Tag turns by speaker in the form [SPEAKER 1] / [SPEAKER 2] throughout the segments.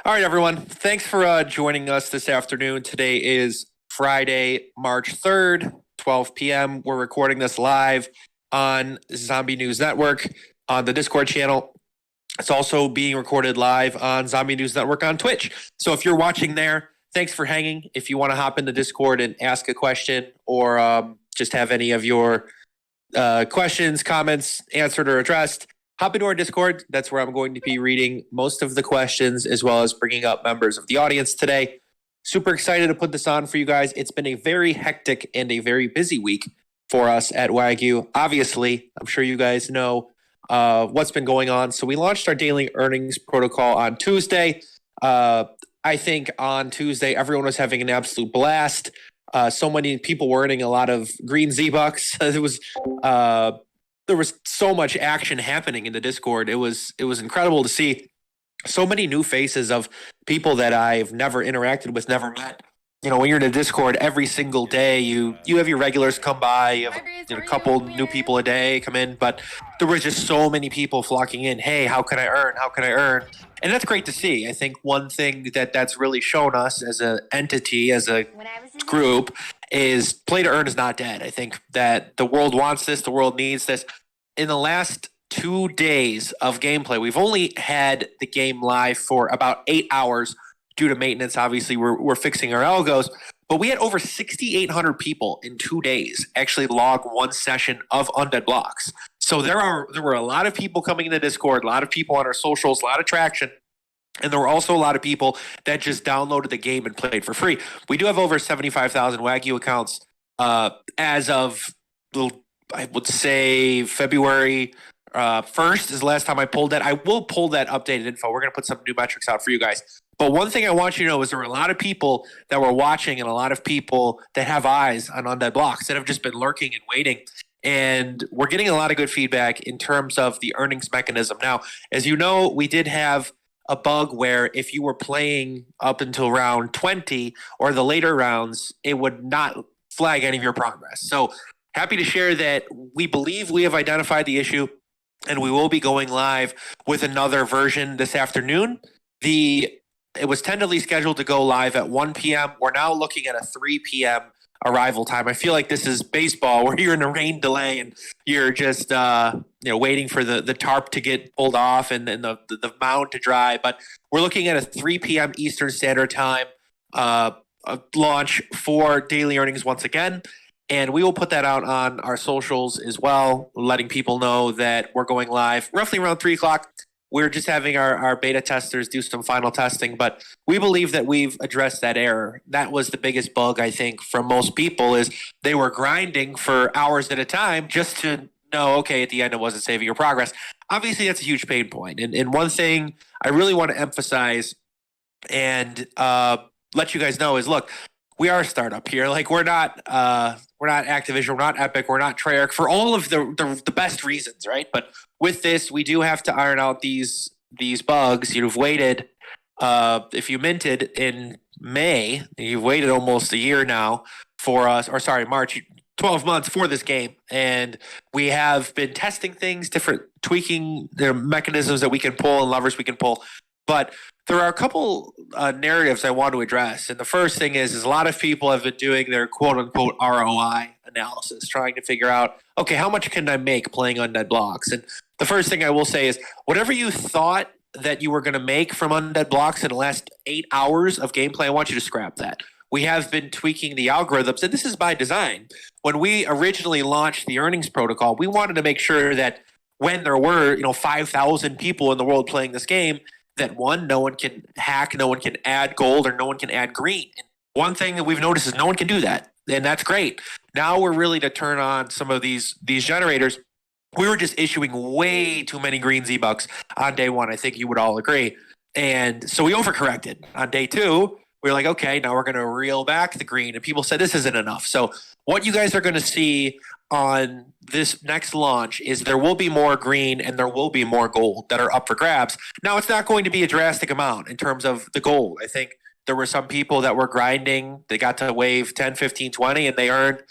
[SPEAKER 1] All right, everyone. Thanks for joining us this afternoon. Today is Friday, March 3rd, 12 p.m. We're recording this live on Zombie News Network on the Discord channel. It's also being recorded live on Zombie News Network on Twitch. So if you're watching there, thanks for hanging. If you want to hop into Discord and ask a question or just have any of your questions, comments answered or addressed, hop into our Discord. That's where I'm going to be reading most of the questions as well as bringing up members of the audience today. Super excited to put this on for you guys. It's been a very hectic and a very busy week for us at Wagyu. Obviously, I'm sure you guys know what's been going on. So we launched our daily earnings protocol on Tuesday. I think on Tuesday, everyone was having an absolute blast. So many people were earning a lot of green Z-Bucks. There was so much action happening in the Discord. It was incredible to see so many new faces of people that I've never interacted with, never met. You know, when you're in a Discord every single day, you have your regulars come by, you have a couple new people a day come in, but there was just so many people flocking in. Hey, how can I earn? How can I earn? And that's great to see. I think one thing that's really shown us as an entity, as a group, is play to earn is not dead. I think that the world wants this, the world needs this. In the last 2 days of gameplay, we've only had the game live for about 8 hours due to maintenance. Obviously, we're fixing our algos, but we had over 6,800 people in 2 days actually log one session of Undead Blocks. So there were a lot of people coming into Discord, a lot of people on our socials, a lot of traction. And there were also a lot of people that just downloaded the game and played for free. We do have over 75,000 Wagyu accounts as of, I would say, February 1st is the last time I pulled that. I will pull that updated info. We're going to put some new metrics out for you guys. But one thing I want you to know is there were a lot of people that were watching and a lot of people that have eyes on Undead Blocks that have just been lurking and waiting. And we're getting a lot of good feedback in terms of the earnings mechanism. Now, as you know, we did have a bug where if you were playing up until round 20 or the later rounds, it would not flag any of your progress. So happy to share that we believe we have identified the issue and we will be going live with another version this afternoon. It was tentatively scheduled to go live at 1 p.m. We're now looking at a 3 p.m. arrival time. I feel like this is baseball where you're in a rain delay and you're just waiting for the tarp to get pulled off and the mound to dry. But we're looking at a 3 p.m. Eastern Standard Time launch for daily earnings once again. And we will put that out on our socials as well, letting people know that we're going live roughly around 3 o'clock. We're just having our beta testers do some final testing, but we believe that we've addressed that error. That was the biggest bug, I think, from most people is they were grinding for hours at a time just to know, okay, at the end it wasn't saving your progress. Obviously, that's a huge pain point. And one thing I really want to emphasize and let you guys know is, look, we are a startup here. Like we're not Activision, we're not Epic, we're not Treyarch for all of the best reasons, right? But with this, we do have to iron out these bugs. You've waited, if you minted in May, you've waited almost a year now for us, or sorry, March, 12 months for this game. And we have been testing things, tweaking the mechanisms that we can pull and levers we can pull. But there are a couple narratives I want to address. And the first thing is a lot of people have been doing their quote-unquote ROI analysis, trying to figure out, okay, how much can I make playing Undead Blocks? And the first thing I will say is whatever you thought that you were going to make from Undead Blocks in the last 8 hours of gameplay, I want you to scrap that. We have been tweaking the algorithms, and this is by design. When we originally launched the earnings protocol, we wanted to make sure that when there were 5,000 people in the world playing this game, that one, no one can hack, no one can add gold, or no one can add green. And one thing that we've noticed is no one can do that, and that's great. Now we're really to turn on some of these generators. We were just issuing way too many green Z-Bucks on day one. I think you would all agree. And so we overcorrected. On day two, we were like, okay, now we're going to reel back the green. And people said this isn't enough. So what you guys are going to see on this next launch is there will be more green and there will be more gold that are up for grabs. Now, it's not going to be a drastic amount in terms of the gold. I think there were some people that were grinding. They got to wave 10, 15, 20, and they earned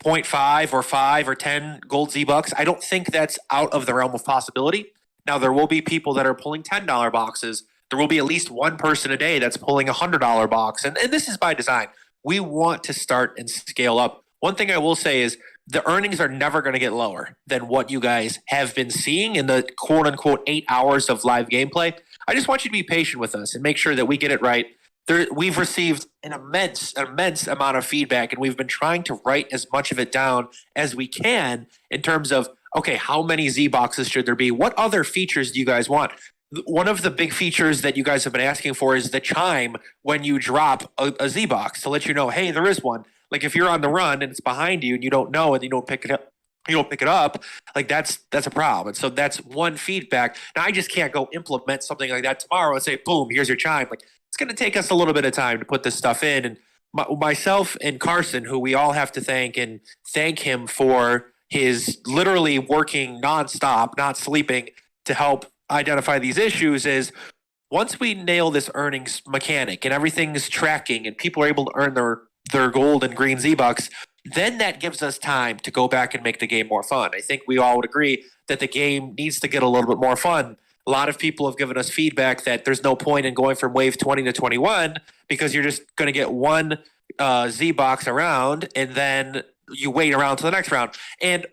[SPEAKER 1] 0.5 or 5 or 10 gold Z-Bucks. I don't think that's out of the realm of possibility. Now, there will be people that are pulling $10 boxes. there will be at least one person a day that's pulling $100 box. And this is by design. We want to start and scale up. One thing I will say is the earnings are never going to get lower than what you guys have been seeing in the quote unquote 8 hours of live gameplay. I just want you to be patient with us and make sure that we get it right. We've received an immense amount of feedback, and we've been trying to write as much of it down as we can in terms of, okay, how many Z boxes should there be? What other features do you guys want? One of the big features that you guys have been asking for is the chime when you drop a Z box to let you know, hey, there is one. Like if you're on the run and it's behind you and you don't know and you don't pick it up, like that's a problem. And so that's one feedback. Now I just can't go implement something like that tomorrow and say, boom, here's your chime. Like it's going to take us a little bit of time to put this stuff in. And myself and Carson, who we all have to thank him for his literally working nonstop, not sleeping to help identify these issues, is once we nail this earnings mechanic and everything's tracking and people are able to earn their gold and green Z-Bucks, then that gives us time to go back and make the game more fun. I think we all would agree that the game needs to get a little bit more fun. A lot of people have given us feedback that there's no point in going from wave 20 to 21 because you're just going to get one Z-Box around and then you wait around to the next round. And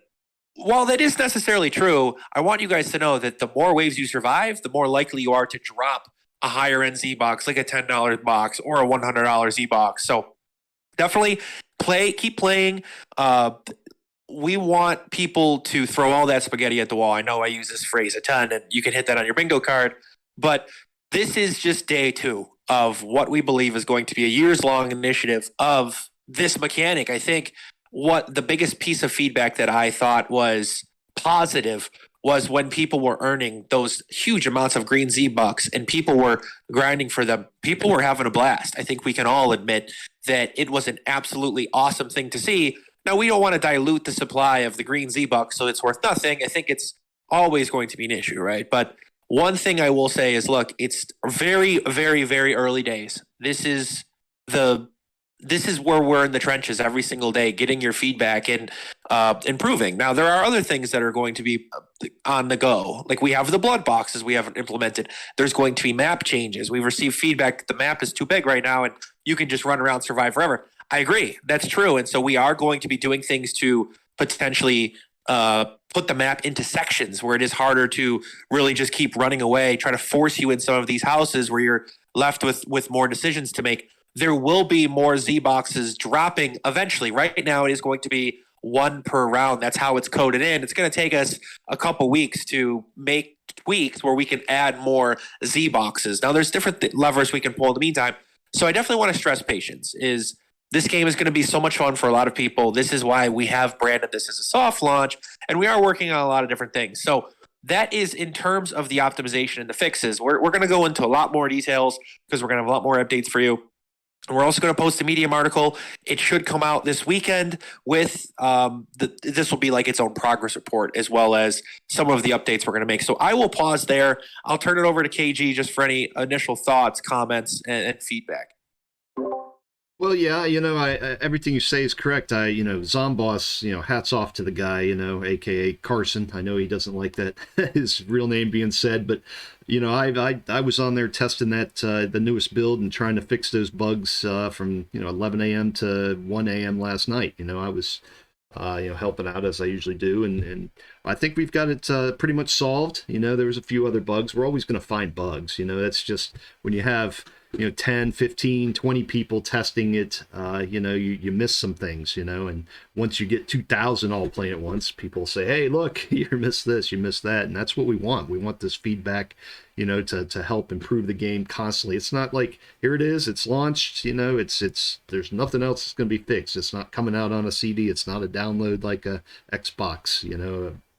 [SPEAKER 1] while that is necessarily true, I want you guys to know that the more waves you survive, the more likely you are to drop a higher end Z-Box, like a $10 box or a $100 Z-Box. So definitely keep playing. We want people to throw all that spaghetti at the wall. I know I use this phrase a ton, and you can hit that on your bingo card. But this is just day 2 of what we believe is going to be a years-long initiative of this mechanic. I think what the biggest piece of feedback that I thought was positive was when people were earning those huge amounts of green Z-Bucks and people were grinding for them. People were having a blast. I think we can all admit that it was an absolutely awesome thing to see. Now, we don't want to dilute the supply of the green Z-Bucks so it's worth nothing. I think it's always going to be an issue, right? But one thing I will say is, look, it's very, very, very early days. This is where we're in the trenches every single day, getting your feedback and improving. Now, there are other things that are going to be on the go. Like we have the blood boxes we haven't implemented. There's going to be map changes. We've received feedback that the map is too big right now and you can just run around, survive forever. I agree. That's true. And so we are going to be doing things to potentially put the map into sections where it is harder to really just keep running away, try to force you in some of these houses where you're left with more decisions to make. There will be more Z-Boxes dropping eventually. Right now, it is going to be one per round. That's how it's coded in. It's going to take us a couple weeks to make tweaks where we can add more Z-Boxes. Now, there's different levers we can pull in the meantime. So I definitely want to stress patience. This game is going to be so much fun for a lot of people. This is why we have branded this as a soft launch, and we are working on a lot of different things. So that is in terms of the optimization and the fixes. We're going to go into a lot more details because we're going to have a lot more updates for you. And we're also going to post a Medium article. It should come out this weekend with this will be like its own progress report as well as some of the updates we're going to make. So I will pause there. I'll turn it over to KG just for any initial thoughts, comments, and feedback.
[SPEAKER 2] Well, yeah, everything you say is correct. Zomboss, hats off to the guy, aka Carson. I know he doesn't like that his real name being said, but I was on there testing that the newest build and trying to fix those bugs from 11 a.m. to 1 a.m. last night. I was helping out as I usually do, and I think we've got it pretty much solved. There was a few other bugs. We're always going to find bugs. That's just when you have 10, 15, 20 people testing it, you miss some things, and once you get 2,000 all playing at once, people say, hey, look, you missed this, you missed that, and that's what we want. We want this feedback, to help improve the game constantly. It's not like, here it is, it's launched, there's nothing else that's going to be fixed. It's not coming out on a CD. It's not a download like a Xbox,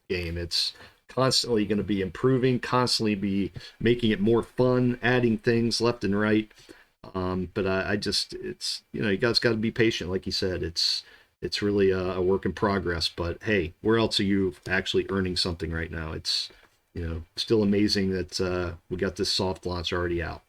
[SPEAKER 2] game. It's constantly going to be improving, constantly be making it more fun, adding things left and right. But I just, it's, you guys got to be patient. Like you said, it's really a work in progress, but hey, where else are you actually earning something right now? It's, still amazing that we got this soft launch already out.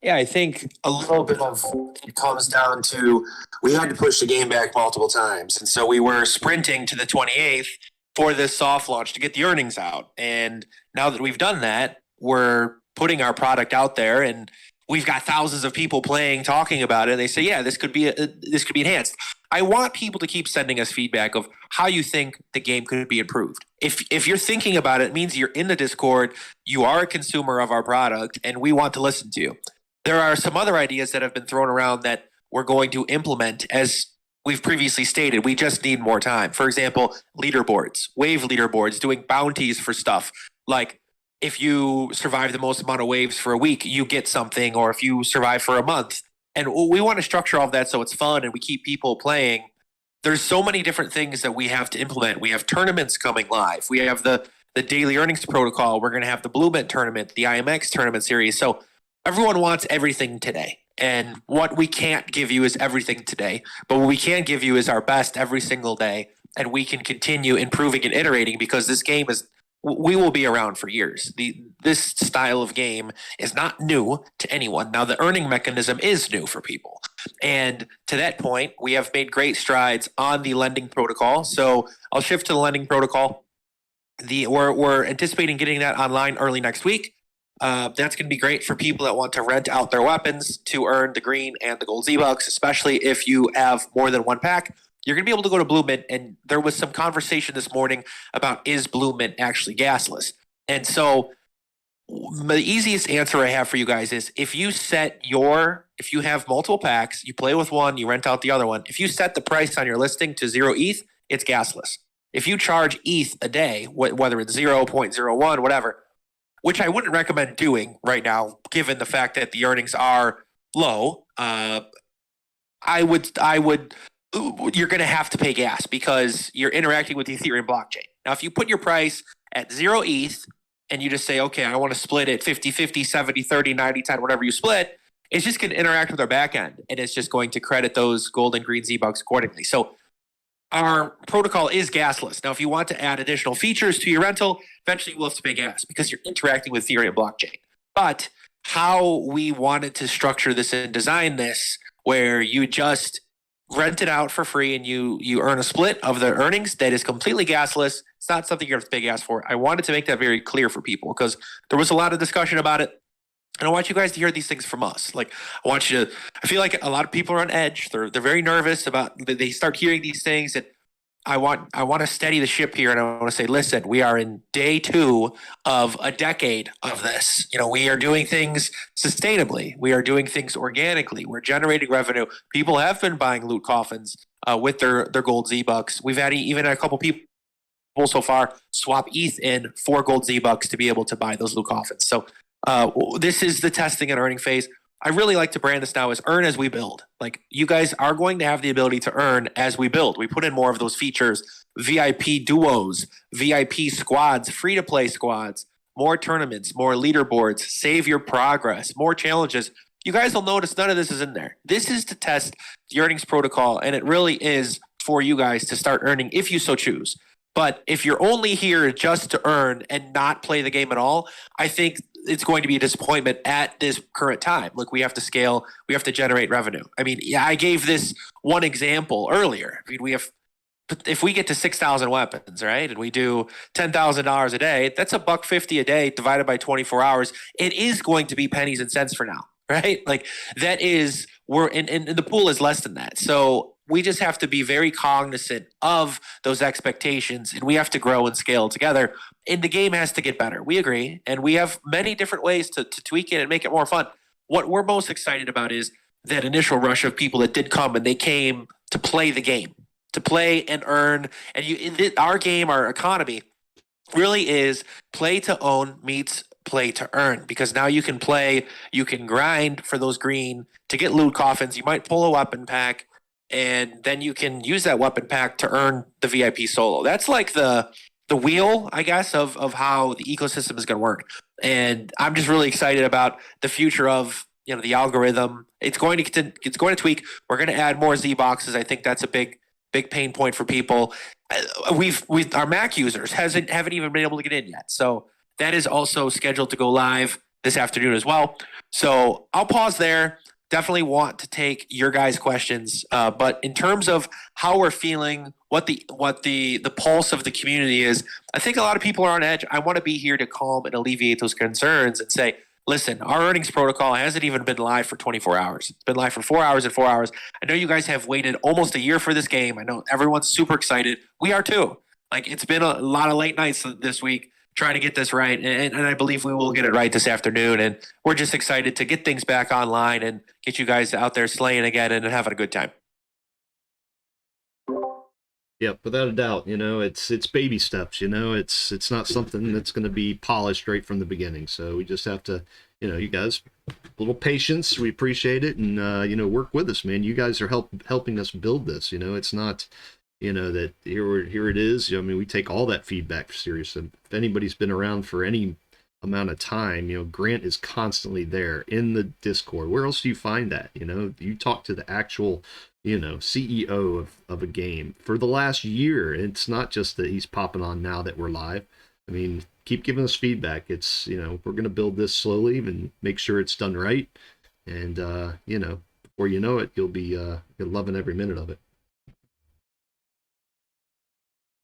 [SPEAKER 1] Yeah, I think a little bit of it comes down to we had to push the game back multiple times. And so we were sprinting to the 28th for this soft launch to get the earnings out. And now that we've done that, we're putting our product out there and we've got thousands of people playing, talking about it. And they say, yeah, this could be enhanced. I want people to keep sending us feedback of how you think the game could be improved. If you're thinking about it, it means you're in the Discord, you are a consumer of our product, and we want to listen to you. There are some other ideas that have been thrown around that we're going to implement as we've previously stated. We just need more time. For example, leaderboards, wave leaderboards, doing bounties for stuff like if you survive the most amount of waves for a week, you get something, or if you survive for a month. And we want to structure all of that so it's fun and we keep people playing. There's so many different things that we have to implement. We have tournaments coming live. We have the daily earnings protocol. We're going to have the Blue Mint tournament, the IMX tournament series. So everyone wants everything today. And what we can't give you is everything today. But what we can give you is our best every single day. And we can continue improving and iterating because this game we will be around for years. This style of game is not new to anyone. Now, the earning mechanism is new for people. And to that point, we have made great strides on the lending protocol. So I'll shift to the lending protocol. We're anticipating getting that online early next week. That's going to be great for people that want to rent out their weapons to earn the green and the gold Z-Bucks, especially if you have more than one pack. You're going to be able to go to Blue Mint, and there was some conversation this morning about is Blue Mint actually gasless? And so the easiest answer I have for you guys is if you have multiple packs, you play with one, you rent out the other one. If you set the price on your listing to 0 ETH, it's gasless. If you charge ETH a day, whether it's 0.01, whatever, which I wouldn't recommend doing right now, given the fact that the earnings are low, you're going to have to pay gas because you're interacting with the Ethereum blockchain. Now, if you put your price at 0 ETH and you just say, okay, I want to split it 50-50, 70-30, 90-10, whatever you split, it's just going to interact with our backend, and it's just going to credit those gold and green Z-Bucks accordingly. So our protocol is gasless. Now, if you want to add additional features to your rental, eventually you'll have to pay gas because you're interacting with Ethereum blockchain. But how we wanted to structure this and design this, where you just rent it out for free and you earn a split of the earnings that is completely gasless. It's not something you're going to have to pay gas for. I wanted to make that very clear for people because there was a lot of discussion about it. And I want you guys to hear these things from us. Like, I feel like a lot of people are on edge. They're very nervous about, they start hearing these things, and I want to steady the ship here, and I want to say, listen, we are in day 2 of a decade of this. We are doing things sustainably. We are doing things organically. We're generating revenue. People have been buying loot coffins with their gold Z-Bucks. We've had even a couple people so far swap ETH in for gold Z-Bucks to be able to buy those loot coffins. So this is the testing and earning phase. I really like to brand this now as earn as we build. Like, you guys are going to have the ability to earn as we build. We put in more of those features, VIP duos, VIP squads, free-to-play squads, more tournaments, more leaderboards, save your progress, more challenges. You guys will notice none of this is in there. This is to test the earnings protocol, and it really is for you guys to start earning if you so choose. But if you're only here just to earn and not play the game at all, I think it's going to be a disappointment at this current time. Look, we have to scale. We have to generate revenue. I mean, yeah, I gave this one example earlier. I mean, if we get to 6,000 weapons, right, and we do $10,000 a day, that's $1.50 a day divided by 24 hours. It is going to be pennies and cents for now, right? Like, that is, and the pool is less than that. So we just have to be very cognizant of those expectations, and we have to grow and scale together. And the game has to get better. We agree. And we have many different ways to tweak it and make it more fun. What we're most excited about is that initial rush of people that did come, and they came to play the game, to play and earn. And our game, our economy, really is play to own meets play to earn, because now you can play, you can grind for those green to get loot coffins. You might pull a weapon pack, and then you can use that weapon pack to earn the VIP solo. That's like the wheel, I guess, of how the ecosystem is going to work. And I'm just really excited about the future of the algorithm. It's going to tweak. We're going to add more Z boxes. I think that's a big pain point for people. Our Mac users haven't even been able to get in yet. So that is also scheduled to go live this afternoon as well. So I'll pause there. definitely want to take your guys' questions. But in terms of how we're feeling, what the pulse of the community is, I think a lot of people are on edge. I want to be here to calm and alleviate those concerns and say, listen, our earnings protocol hasn't even been live for 24 hours. It's been live for 4 hours and 4 hours. I know you guys have waited almost a year for this game. I know everyone's super excited. We are too. Like, it's been a lot of late nights this week trying to get this right, and I believe we will get it right this afternoon. And we're just excited to get things back online and get you guys out there slaying again and having a good time.
[SPEAKER 2] Yeah, without a doubt. It's baby steps. It's not something that's going to be polished right from the beginning. So we just have to, you guys, a little patience. We appreciate it, and work with us, man. You guys are helping us build this. It's not, that here it is. We take all that feedback serious. And if anybody's been around for any amount of time, Grant is constantly there in the Discord. Where else do you find that? You talk to the actual CEO of a game for the last year. It's not just that he's popping on now that we're live. Keep giving us feedback. It's, we're going to build this slowly and make sure it's done right. And, before you know it, you'll be loving every minute of it.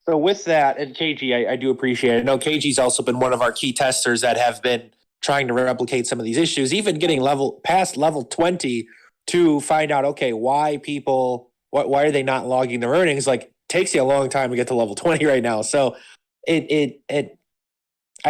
[SPEAKER 1] So with that, and KG, I do appreciate it. I know KG's also been one of our key testers that have been trying to replicate some of these issues, even getting past level 20 to find out, okay, why are they not logging their earnings? Like, takes you a long time to get to level 20 right now. So I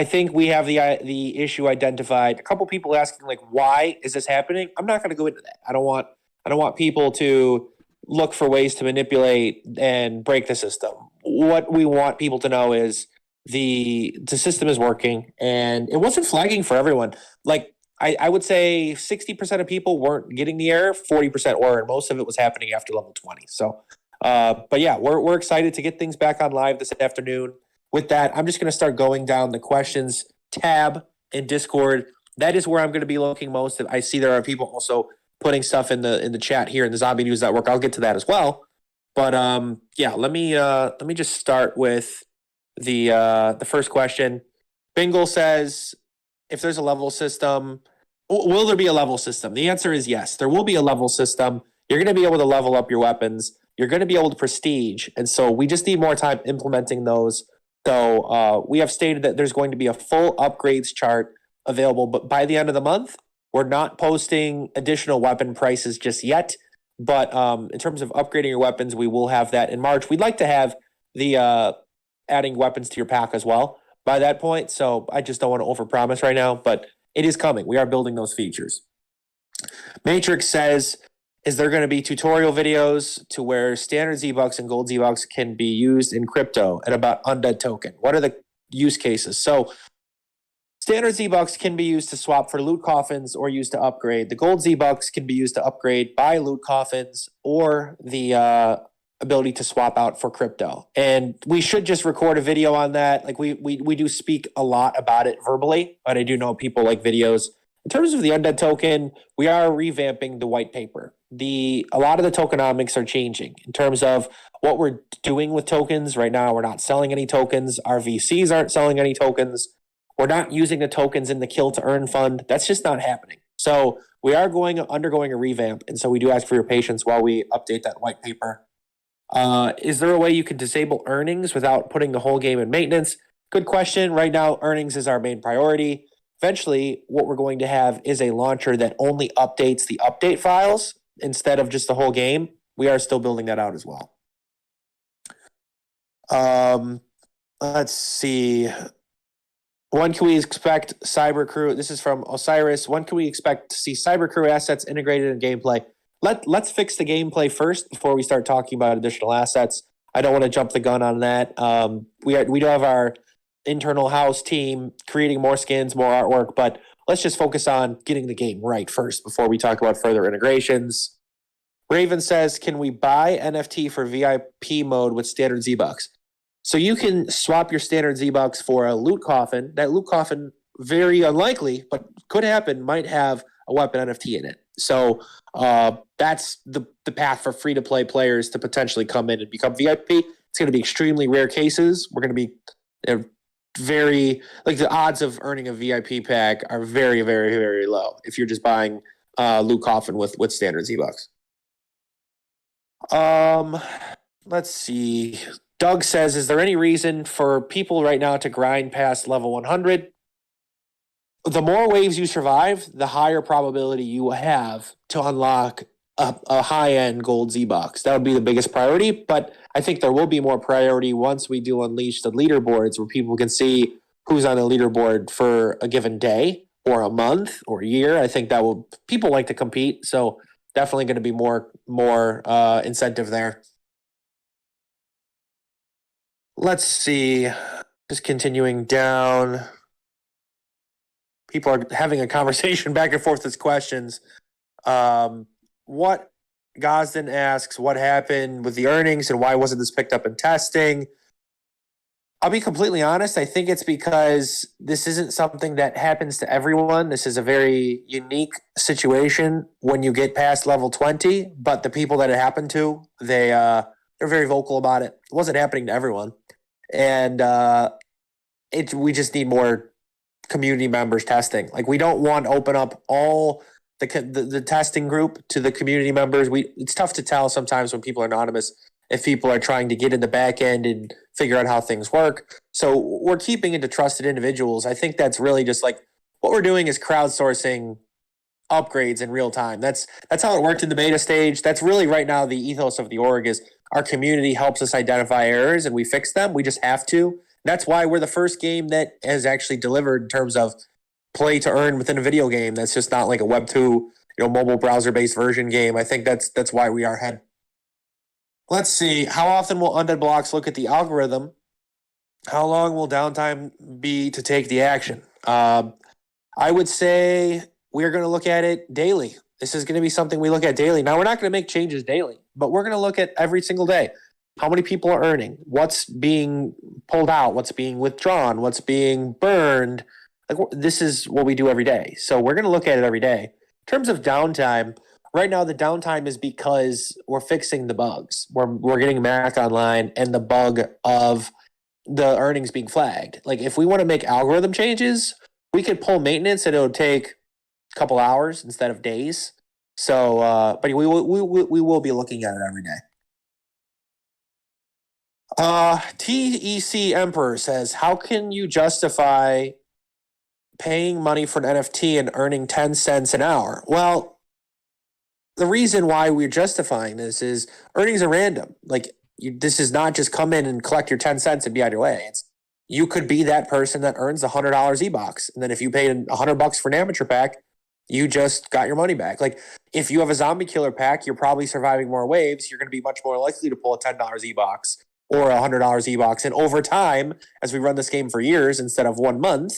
[SPEAKER 1] think we have the issue identified. A couple people asking, like, why is this happening? I'm not going to go into that. I don't want people to look for ways to manipulate and break the system. What we want people to know is the system is working, and it wasn't flagging for everyone. Like, I would say 60% of people weren't getting the error, 40% were, and most of it was happening after level 20. So, but yeah, we're excited to get things back on live this afternoon. With that, I'm just going to start going down the questions tab in Discord. That is where I'm going to be looking most. I see there are people also putting stuff in the chat here in the Zombie News Network. I'll get to that as well. But yeah, let me just start with the first question. Bingle says, if there's a level system, will there be a level system? The answer is yes. There will be a level system. You're going to be able to level up your weapons. You're going to be able to prestige. And so we just need more time implementing those. So we have stated that there's going to be a full upgrades chart available, but by the end of the month, we're not posting additional weapon prices just yet. But in terms of upgrading your weapons, we will have that in March. We'd like to have the adding weapons to your pack as well by that point. So I just don't want to overpromise right now, but it is coming. We are building those features. Matrix says, is there going to be tutorial videos to where standard Z-Bucks and gold Z-Bucks can be used in crypto and about Undead token? What are the use cases? So standard Z-Bucks can be used to swap for loot coffins or used to upgrade. The gold Z-Bucks can be used to upgrade, buy loot coffins, or the ability to swap out for crypto. And we should just record a video on that. Like we do speak a lot about it verbally, but I do know people like videos. In terms of the Undead token, we are revamping the white paper. A lot of the tokenomics are changing in terms of what we're doing with tokens. Right now, we're not selling any tokens. Our VCs aren't selling any tokens. We're not using the tokens in the kill to earn fund. That's just not happening. So we are undergoing a revamp. And so we do ask for your patience while we update that white paper. Is there a way you could disable earnings without putting the whole game in maintenance? Good question. Right now, earnings is our main priority. Eventually, what we're going to have is a launcher that only updates the update files instead of just the whole game. We are still building that out as well. Let's see. When can we expect Cyber Crew? This is from Osiris. When can we expect to see Cyber Crew assets integrated in gameplay? Let's fix the gameplay first before we start talking about additional assets. I don't want to jump the gun on that. We do have our internal house team creating more skins, more artwork, but let's just focus on getting the game right first before we talk about further integrations. Raven says, can we buy NFT for VIP mode with standard Z-Bucks? So you can swap your standard Z-Bucks for a loot coffin. That loot coffin, very unlikely, but could happen, might have a weapon NFT in it. So that's the path for free-to-play players to potentially come in and become VIP. It's going to be extremely rare cases. We're going to be very, like, the odds of earning a VIP pack are very, very, very low if you're just buying Luke Coffin with standard Z-Bucks. Let's see. Doug says, is there any reason for people right now to grind past level 100? The more waves you survive, the higher probability you will have to unlock a high-end gold Z-Box. That would be the biggest priority, but I think there will be more priority once we do unleash the leaderboards where people can see who's on the leaderboard for a given day or a month or a year. I think that will, people like to compete, so definitely going to be more incentive there. Let's see. Just continuing down. People are having a conversation back and forth with questions. What Gosden asks, what happened with the earnings and why wasn't this picked up in testing? I'll be completely honest. I think it's because this isn't something that happens to everyone. This is a very unique situation when you get past level 20, but the people that it happened to, they're very vocal about it. It wasn't happening to everyone. And we just need more community members testing. Like, we don't want to open up all the testing group to the community members. It's tough to tell sometimes when people are anonymous if people are trying to get in the back end and figure out how things work. So we're keeping it to trusted individuals. I think that's really just like what we're doing is crowdsourcing upgrades in real time. That's how it worked in the beta stage. That's really right now the ethos of the org is our community helps us identify errors and we fix them. We just have to. That's why we're the first game that has actually delivered in terms of play to earn within a video game. That's just not like a Web 2, mobile browser-based version game. I think that's why we are ahead. Let's see. How often will Undead Blocks look at the algorithm? How long will downtime be to take the action? I would say we're going to look at it daily. This is going to be something we look at daily. Now, we're not going to make changes daily, but we're going to look at every single day. How many people are earning? What's being pulled out? What's being withdrawn? What's being burned? Like, this is what we do every day. So we're going to look at it every day. In terms of downtime, right now the downtime is because we're fixing the bugs. We're getting Mac online and the bug of the earnings being flagged. Like, if we want to make algorithm changes, we could pull maintenance and it'll take a couple hours instead of days. So, but we will be looking at it every day. TEC Emperor says, how can you justify paying money for an NFT and earning 10 cents an hour? Well, the reason why we're justifying this is earnings are random. Like, this is not just come in and collect your 10 cents and be on your way. You could be that person that earns $100 E-Box. And then if you paid $100 for an amateur pack, you just got your money back. Like, if you have a zombie killer pack, you're probably surviving more waves. You're going to be much more likely to pull a $10 E-Box or a $100 E-Box. And over time, as we run this game for years instead of 1 month,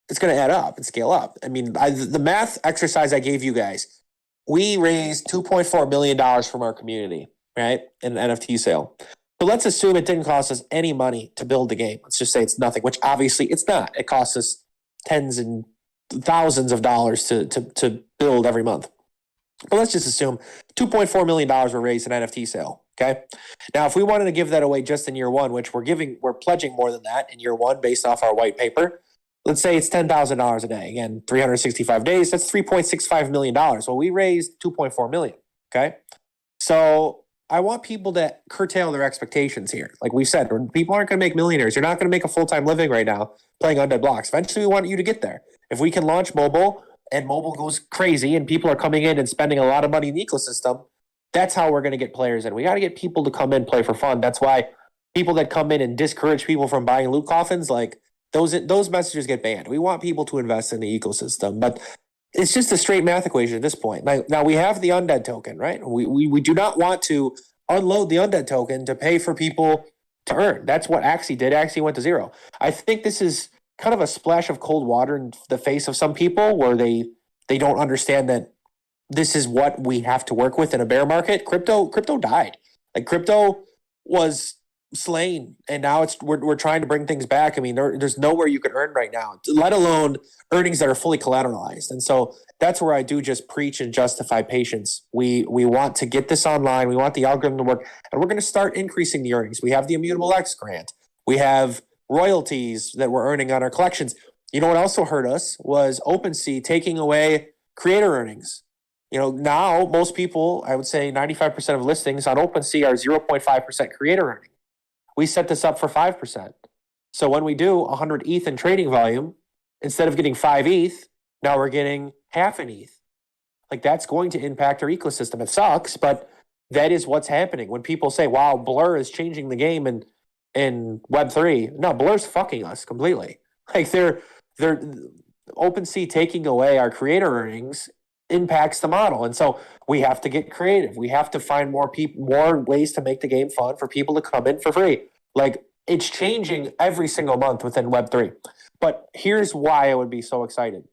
[SPEAKER 1] it's going to add up and scale up. I mean, the math exercise I gave you guys, we raised $2.4 million from our community, right, in an NFT sale. So let's assume it didn't cost us any money to build the game. Let's just say it's nothing, which obviously it's not. It costs us tens and thousands of dollars to build every month. But let's just assume $2.4 million were raised in an NFT sale. Okay. Now, if we wanted to give that away just in year one, which we're pledging more than that in year one based off our white paper. Let's say it's $10,000 a day. Again, 365 days. That's $3.65 million. Well, we raised $2.4 million. Okay. So I want people to curtail their expectations here. Like we said, people aren't going to make millionaires. You're not going to make a full-time living right now playing Undead Blocks. Eventually, we want you to get there. If we can launch mobile and mobile goes crazy and people are coming in and spending a lot of money in the ecosystem, that's how we're going to get players in. We got to get people to come in, play for fun. That's why people that come in and discourage people from buying loot coffins, like those messages get banned. We want people to invest in the ecosystem, but it's just a straight math equation at this point. Now we have the Undead token, right? We do not want to unload the Undead token to pay for people to earn. That's what Axie did. Axie went to zero. I think this is kind of a splash of cold water in the face of some people where they don't understand that this is what we have to work with in a bear market. Crypto died. Like, crypto was slain, and now we're trying to bring things back. I mean, there's nowhere you could earn right now, let alone earnings that are fully collateralized. And so that's where I do just preach and justify patience. We want to get this online. We want the algorithm to work, and we're going to start increasing the earnings. We have the Immutable X grant. We have royalties that we're earning on our collections. You know what also hurt us was OpenSea taking away creator earnings. Now most people, I would say 95% of listings on OpenSea are 0.5% creator earning. We set this up for 5%. So when we do 100 ETH in trading volume, instead of getting 5 ETH, now we're getting half an ETH. Like, that's going to impact our ecosystem. It sucks, but that is what's happening. When people say, wow, Blur is changing the game in Web3, no, Blur's fucking us completely. Like, they're OpenSea taking away our creator earnings impacts the model. And so we have to get creative. We have to find more ways to make the game fun for people to come in for free. Like, it's changing every single month within Web3. But here's why I would be so excited.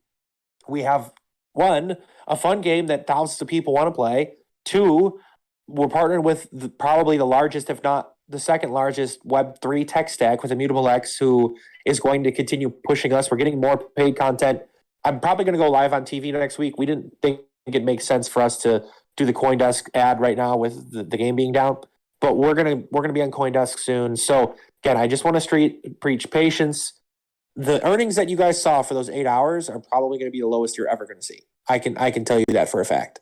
[SPEAKER 1] We have, one, a fun game that thousands of people want to play. Two, we're partnered with probably the largest, if not the second largest Web3 tech stack with Immutable X, who is going to continue pushing us. We're getting more paid content. I'm probably going to go live on TV next week. We didn't think it makes sense for us to do the CoinDesk ad right now with the game being down, but we're gonna be on CoinDesk soon. So again, I just want to preach patience. The earnings that you guys saw for those 8 hours are probably going to be the lowest you're ever going to see. I can tell you that for a fact.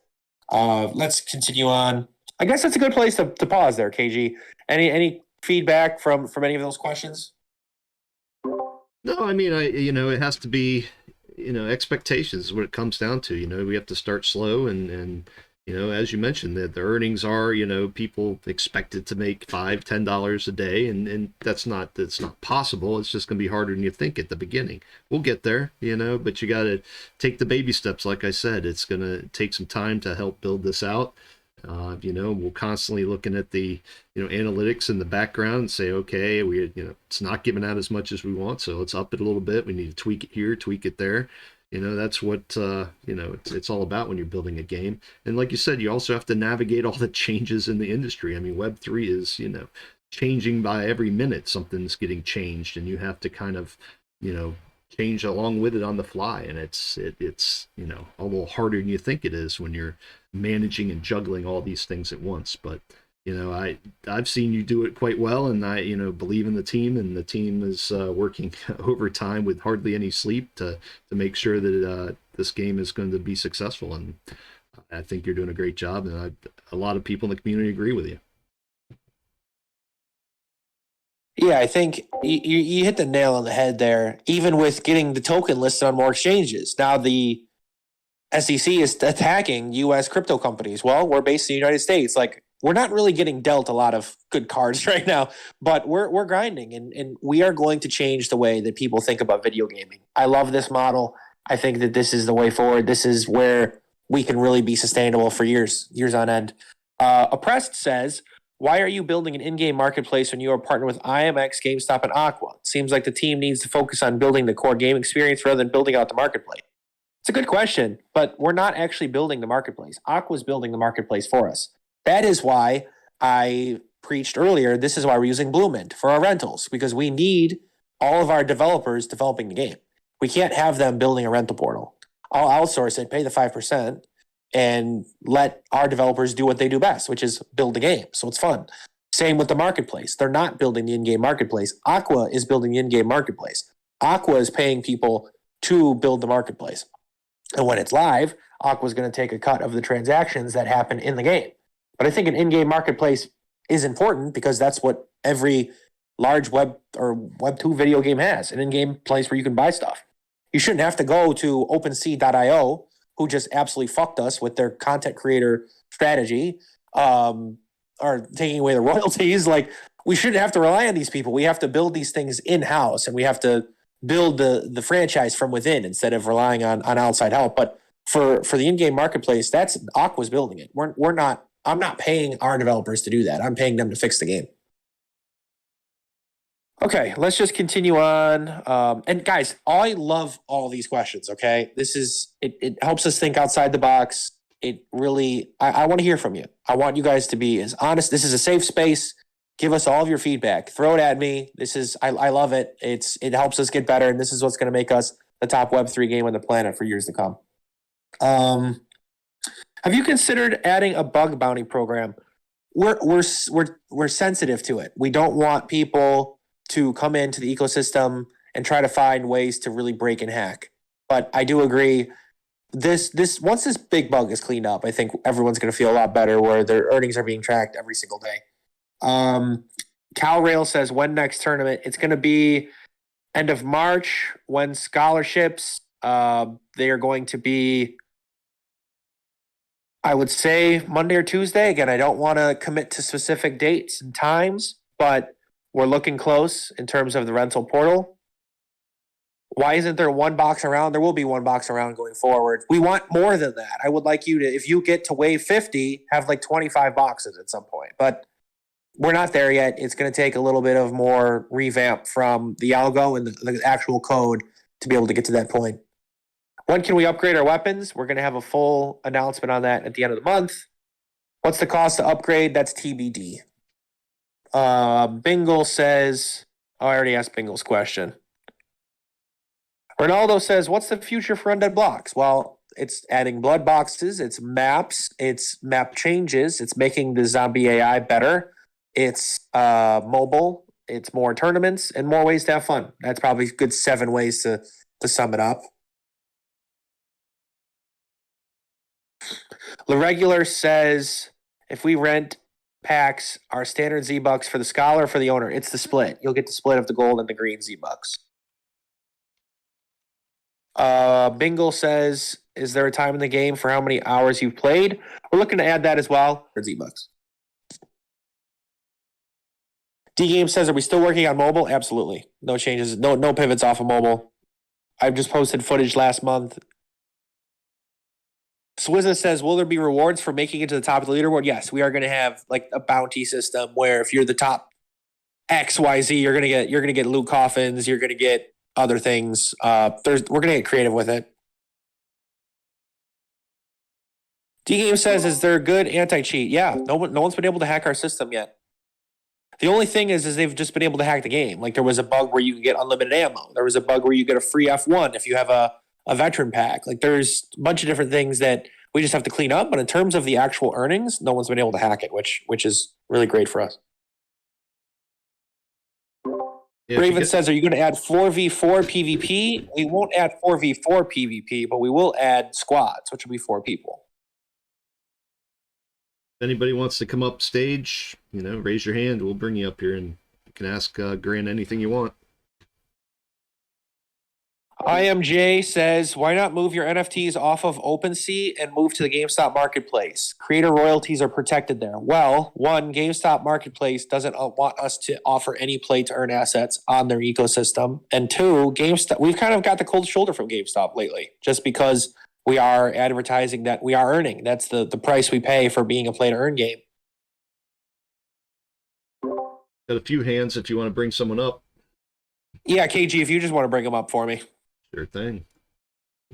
[SPEAKER 1] Let's continue on. I guess that's a good place to pause there, KG. Any feedback from any of those questions?
[SPEAKER 2] No, I mean, it has to be, expectations is what it comes down to. We have to start slow and as you mentioned, that the earnings are, people expected to make $5-10 a day, and that's not possible. It's just going to be harder than you think at the beginning. We'll get there, but you got to take the baby steps. Like I said, it's going to take some time to help build this out. We're constantly looking at the, analytics in the background and say, okay, it's not giving out as much as we want, so let's up it a little bit. We need to tweak it here, tweak it there. That's what, it's all about when you're building a game. And like you said, you also have to navigate all the changes in the industry. I mean, Web3 is, changing by every minute. Something's getting changed, and you have to kind of, change along with it on the fly. And it's a little harder than you think it is when you're managing and juggling all these things at once. But I've seen you do it quite well, and I believe in the team, and the team is working overtime with hardly any sleep to make sure that this game is going to be successful. And I think you're doing a great job, and a lot of people in the community agree with you.
[SPEAKER 1] Yeah, I think you hit the nail on the head there. Even with getting the token listed on more exchanges, now the SEC is attacking U.S. crypto companies. Well, we're based in the United States. Like, we're not really getting dealt a lot of good cards right now, but we're grinding, and we are going to change the way that people think about video gaming. I love this model. I think that this is the way forward. This is where we can really be sustainable for years on end. Oppressed says, why are you building an in-game marketplace when you are partnered with IMX, GameStop, and Aqua? It seems like the team needs to focus on building the core game experience rather than building out the marketplace. It's a good question, but we're not actually building the marketplace. Aqua's building the marketplace for us. That is why I preached earlier, this is why we're using Bloomint for our rentals, because we need all of our developers developing the game. We can't have them building a rental portal. I'll outsource it, pay the 5%, and let our developers do what they do best, which is build the game. So it's fun. Same with the marketplace. They're not building the in-game marketplace. Aqua is building the in-game marketplace. Aqua is paying people to build the marketplace. And when it's live, Aqua is going to take a cut of the transactions that happen in the game. But I think an in-game marketplace is important because that's what every large web or Web2 video game has, an in-game place where you can buy stuff. You shouldn't have to go to OpenSea.io, who just absolutely fucked us with their content creator strategy, or taking away the royalties. Like, we shouldn't have to rely on these people. We have to build these things in-house, and we have to build the franchise from within instead of relying on outside help. But for the in-game marketplace, that's Aqua's building it. We're not. I'm not paying our developers to do that. I'm paying them to fix the game. Okay, let's just continue on. And guys, I love all these questions, okay? It helps us think outside the box. It really, I want to hear from you. I want you guys to be as honest. This is a safe space. Give us all of your feedback. Throw it at me. I love it. It helps us get better, and this is what's going to make us the top Web3 game on the planet for years to come. Have you considered adding a bug bounty program? We're sensitive to it. We don't want people to come into the ecosystem and try to find ways to really break and hack. But I do agree, this once this big bug is cleaned up, I think everyone's going to feel a lot better where their earnings are being tracked every single day. CalRail says when next tournament? It's going to be end of March when scholarships. They are going to be, I would say, Monday or Tuesday. Again, I don't want to commit to specific dates and times, but we're looking close in terms of the rental portal. Why isn't there one box around? There will be one box around going forward. We want more than that. I would like you to, if you get to wave 50, have like 25 boxes at some point. But we're not there yet. It's going to take a little bit of more revamp from the algo and the actual code to be able to get to that point. When can we upgrade our weapons? We're going to have a full announcement on that at the end of the month. What's the cost to upgrade? That's TBD. Bingle says, I already asked Bingle's question. Ronaldo says, what's the future for Undead Blocks? Well, it's adding blood boxes, it's maps, it's map changes, it's making the zombie AI better, it's mobile, it's more tournaments, and more ways to have fun. That's probably a good 7 ways to sum it up. The regular says, if we rent packs, our standard Z-Bucks for the scholar or for the owner, it's the split. You'll get the split of the gold and the green Z-Bucks. Bingle says, is there a time in the game for how many hours you've played? We're looking to add that as well for Z-Bucks. D-Game says, are we still working on mobile? Absolutely. No changes, no pivots off of mobile. I've just posted footage last month. Swizza says, will there be rewards for making it to the top of the leaderboard? Yes, we are going to have like a bounty system where if you're the top XYZ, you're going to get loot coffins, you're going to get other things. We're going to get creative with it. D-Game says, is there a good anti-cheat? Yeah, no one's been able to hack our system yet. The only thing is they've just been able to hack the game. Like there was a bug where you can get unlimited ammo. There was a bug where you get a free F1 if you have a veteran pack. Like there's a bunch of different things that we just have to clean up. But in terms of the actual earnings, no one's been able to hack it, which is really great for us. Yeah, Raven says, are you going to add 4v4 PvP? We won't add 4v4 PvP, but we will add squads, which will be 4 people.
[SPEAKER 2] If anybody wants to come up stage, raise your hand. We'll bring you up here and you can ask Grant anything you want.
[SPEAKER 1] IMJ says, why not move your NFTs off of OpenSea and move to the GameStop Marketplace? Creator royalties are protected there. Well, one, GameStop Marketplace doesn't want us to offer any play-to-earn assets on their ecosystem. And two, GameStop, we've kind of got the cold shoulder from GameStop lately, just because we are advertising that we are earning. That's the price we pay for being a play-to-earn game.
[SPEAKER 2] Got a few hands if you want to bring someone up.
[SPEAKER 1] Yeah, KG, if you just want to bring them up for me.
[SPEAKER 2] Sure thing.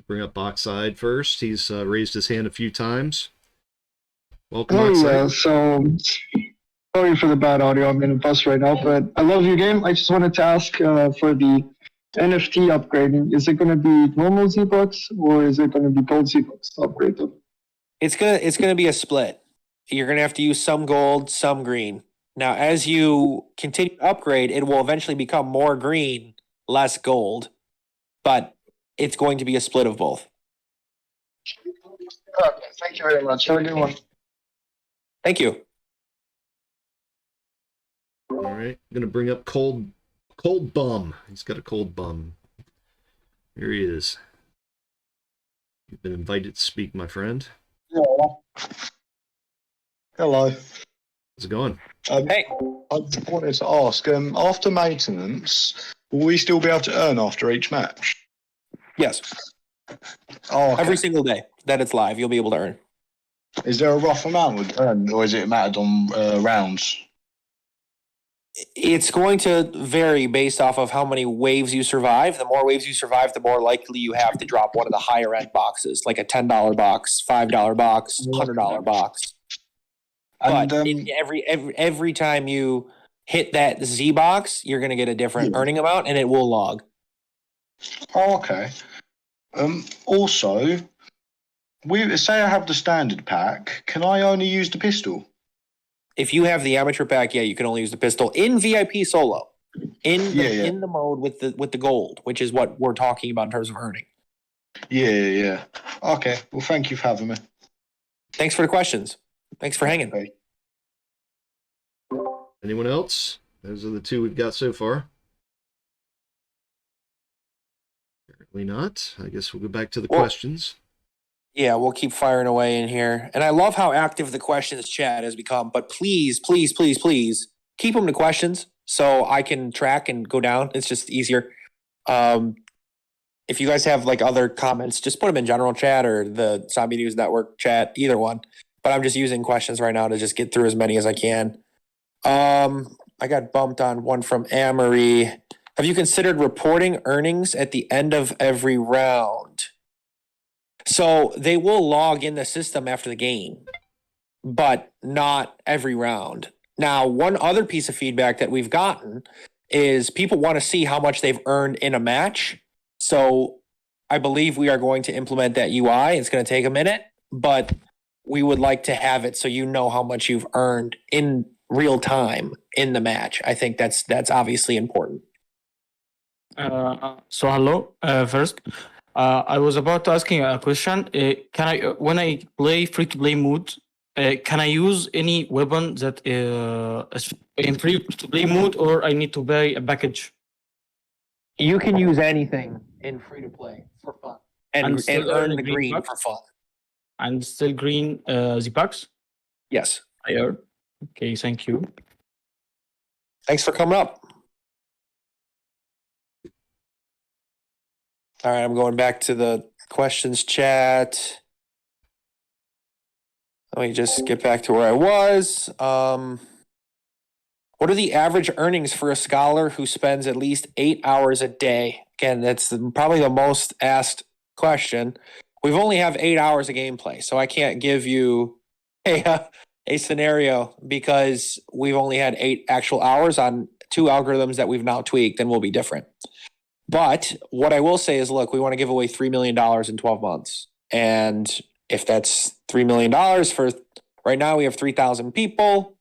[SPEAKER 2] Bring up Boxside first. He's raised his hand a few times. Welcome, Boxside.
[SPEAKER 3] So sorry for the bad audio. I'm in a bus right now, but I love your game. I just wanted to ask for the NFT upgrading. Is it going to be normal Z-Bucks or is it going to be gold Z-Bucks to upgrade them?
[SPEAKER 1] It's gonna be a split. You're gonna have to use some gold, some green. Now, as you continue to upgrade, it will eventually become more green, less gold. But it's going to be a split of both.
[SPEAKER 3] Okay, thank you very much. Have a good one.
[SPEAKER 1] Thank you.
[SPEAKER 2] All right, I'm gonna bring up Cold Bum. He's got a cold bum. Here he is. You've been invited to speak, my friend.
[SPEAKER 3] Yeah. Hello.
[SPEAKER 2] How's it going?
[SPEAKER 1] Hey.
[SPEAKER 3] I wanted to ask, after maintenance, will we still be able to earn after each match?
[SPEAKER 1] Yes.
[SPEAKER 3] Oh, okay.
[SPEAKER 1] Every single day that it's live, you'll be able to earn.
[SPEAKER 3] Is there a rough amount with earn, or is it mattered on rounds?
[SPEAKER 1] It's going to vary based off of how many waves you survive. The more waves you survive, the more likely you have to drop one of the higher end boxes, like a $10 box, $5 box, $100 box.
[SPEAKER 3] And
[SPEAKER 1] but every time you hit that Z box, you're going to get a different earning amount, and it will log.
[SPEAKER 3] Oh, okay. Also, say I have the standard pack. Can I only use the pistol?
[SPEAKER 1] If you have the amateur pack, yeah, you can only use the pistol in VIP solo, in the mode with the gold, which is what we're talking about in terms of earning.
[SPEAKER 4] Yeah. Okay. Well, thank you for having me.
[SPEAKER 1] Thanks for the questions. Thanks for hanging.
[SPEAKER 4] Bye.
[SPEAKER 2] Anyone else? Those are the two we've got so far. Apparently not. I guess we'll go back to the questions.
[SPEAKER 1] Yeah, we'll keep firing away in here. And I love how active the questions chat has become. But please, please, please, please keep them to questions so I can track and go down. It's just easier. If you guys have like other comments, just put them in general chat or the Zombie News Network chat, either one. But I'm just using questions right now to just get through as many as I can. I got bumped on one from Amory. Have you considered reporting earnings at the end of every round? So they will log in the system after the game, but not every round. Now, one other piece of feedback that we've gotten is people want to see how much they've earned in a match. So I believe we are going to implement that UI. It's going to take a minute, but we would like to have it so you know how much you've earned in real time in the match. I think that's obviously important.
[SPEAKER 5] So hello, first. I was about to asking a question. Can I, when I play free-to-play mode, can I use any weapon that is in free-to-play mode, or I need to buy a package?
[SPEAKER 1] You can use anything in free-to-play for fun and
[SPEAKER 5] still
[SPEAKER 1] earn the green
[SPEAKER 5] bucks?
[SPEAKER 1] for fun.
[SPEAKER 5] And still green the packs?
[SPEAKER 1] Yes.
[SPEAKER 5] I heard. Okay, thank you.
[SPEAKER 1] Thanks for coming up. All right, I'm going back to the questions chat. Let me just get back to where I was. What are the average earnings for a scholar who spends at least 8 hours a day? Again, that's probably the most asked question. We've only have 8 hours of gameplay, so I can't give you a scenario because we've only had 8 actual hours on 2 algorithms that we've now tweaked and will be different. But what I will say is, look, we want to give away $3 million in 12 months. And if that's $3 million for right now, we have 3,000 people.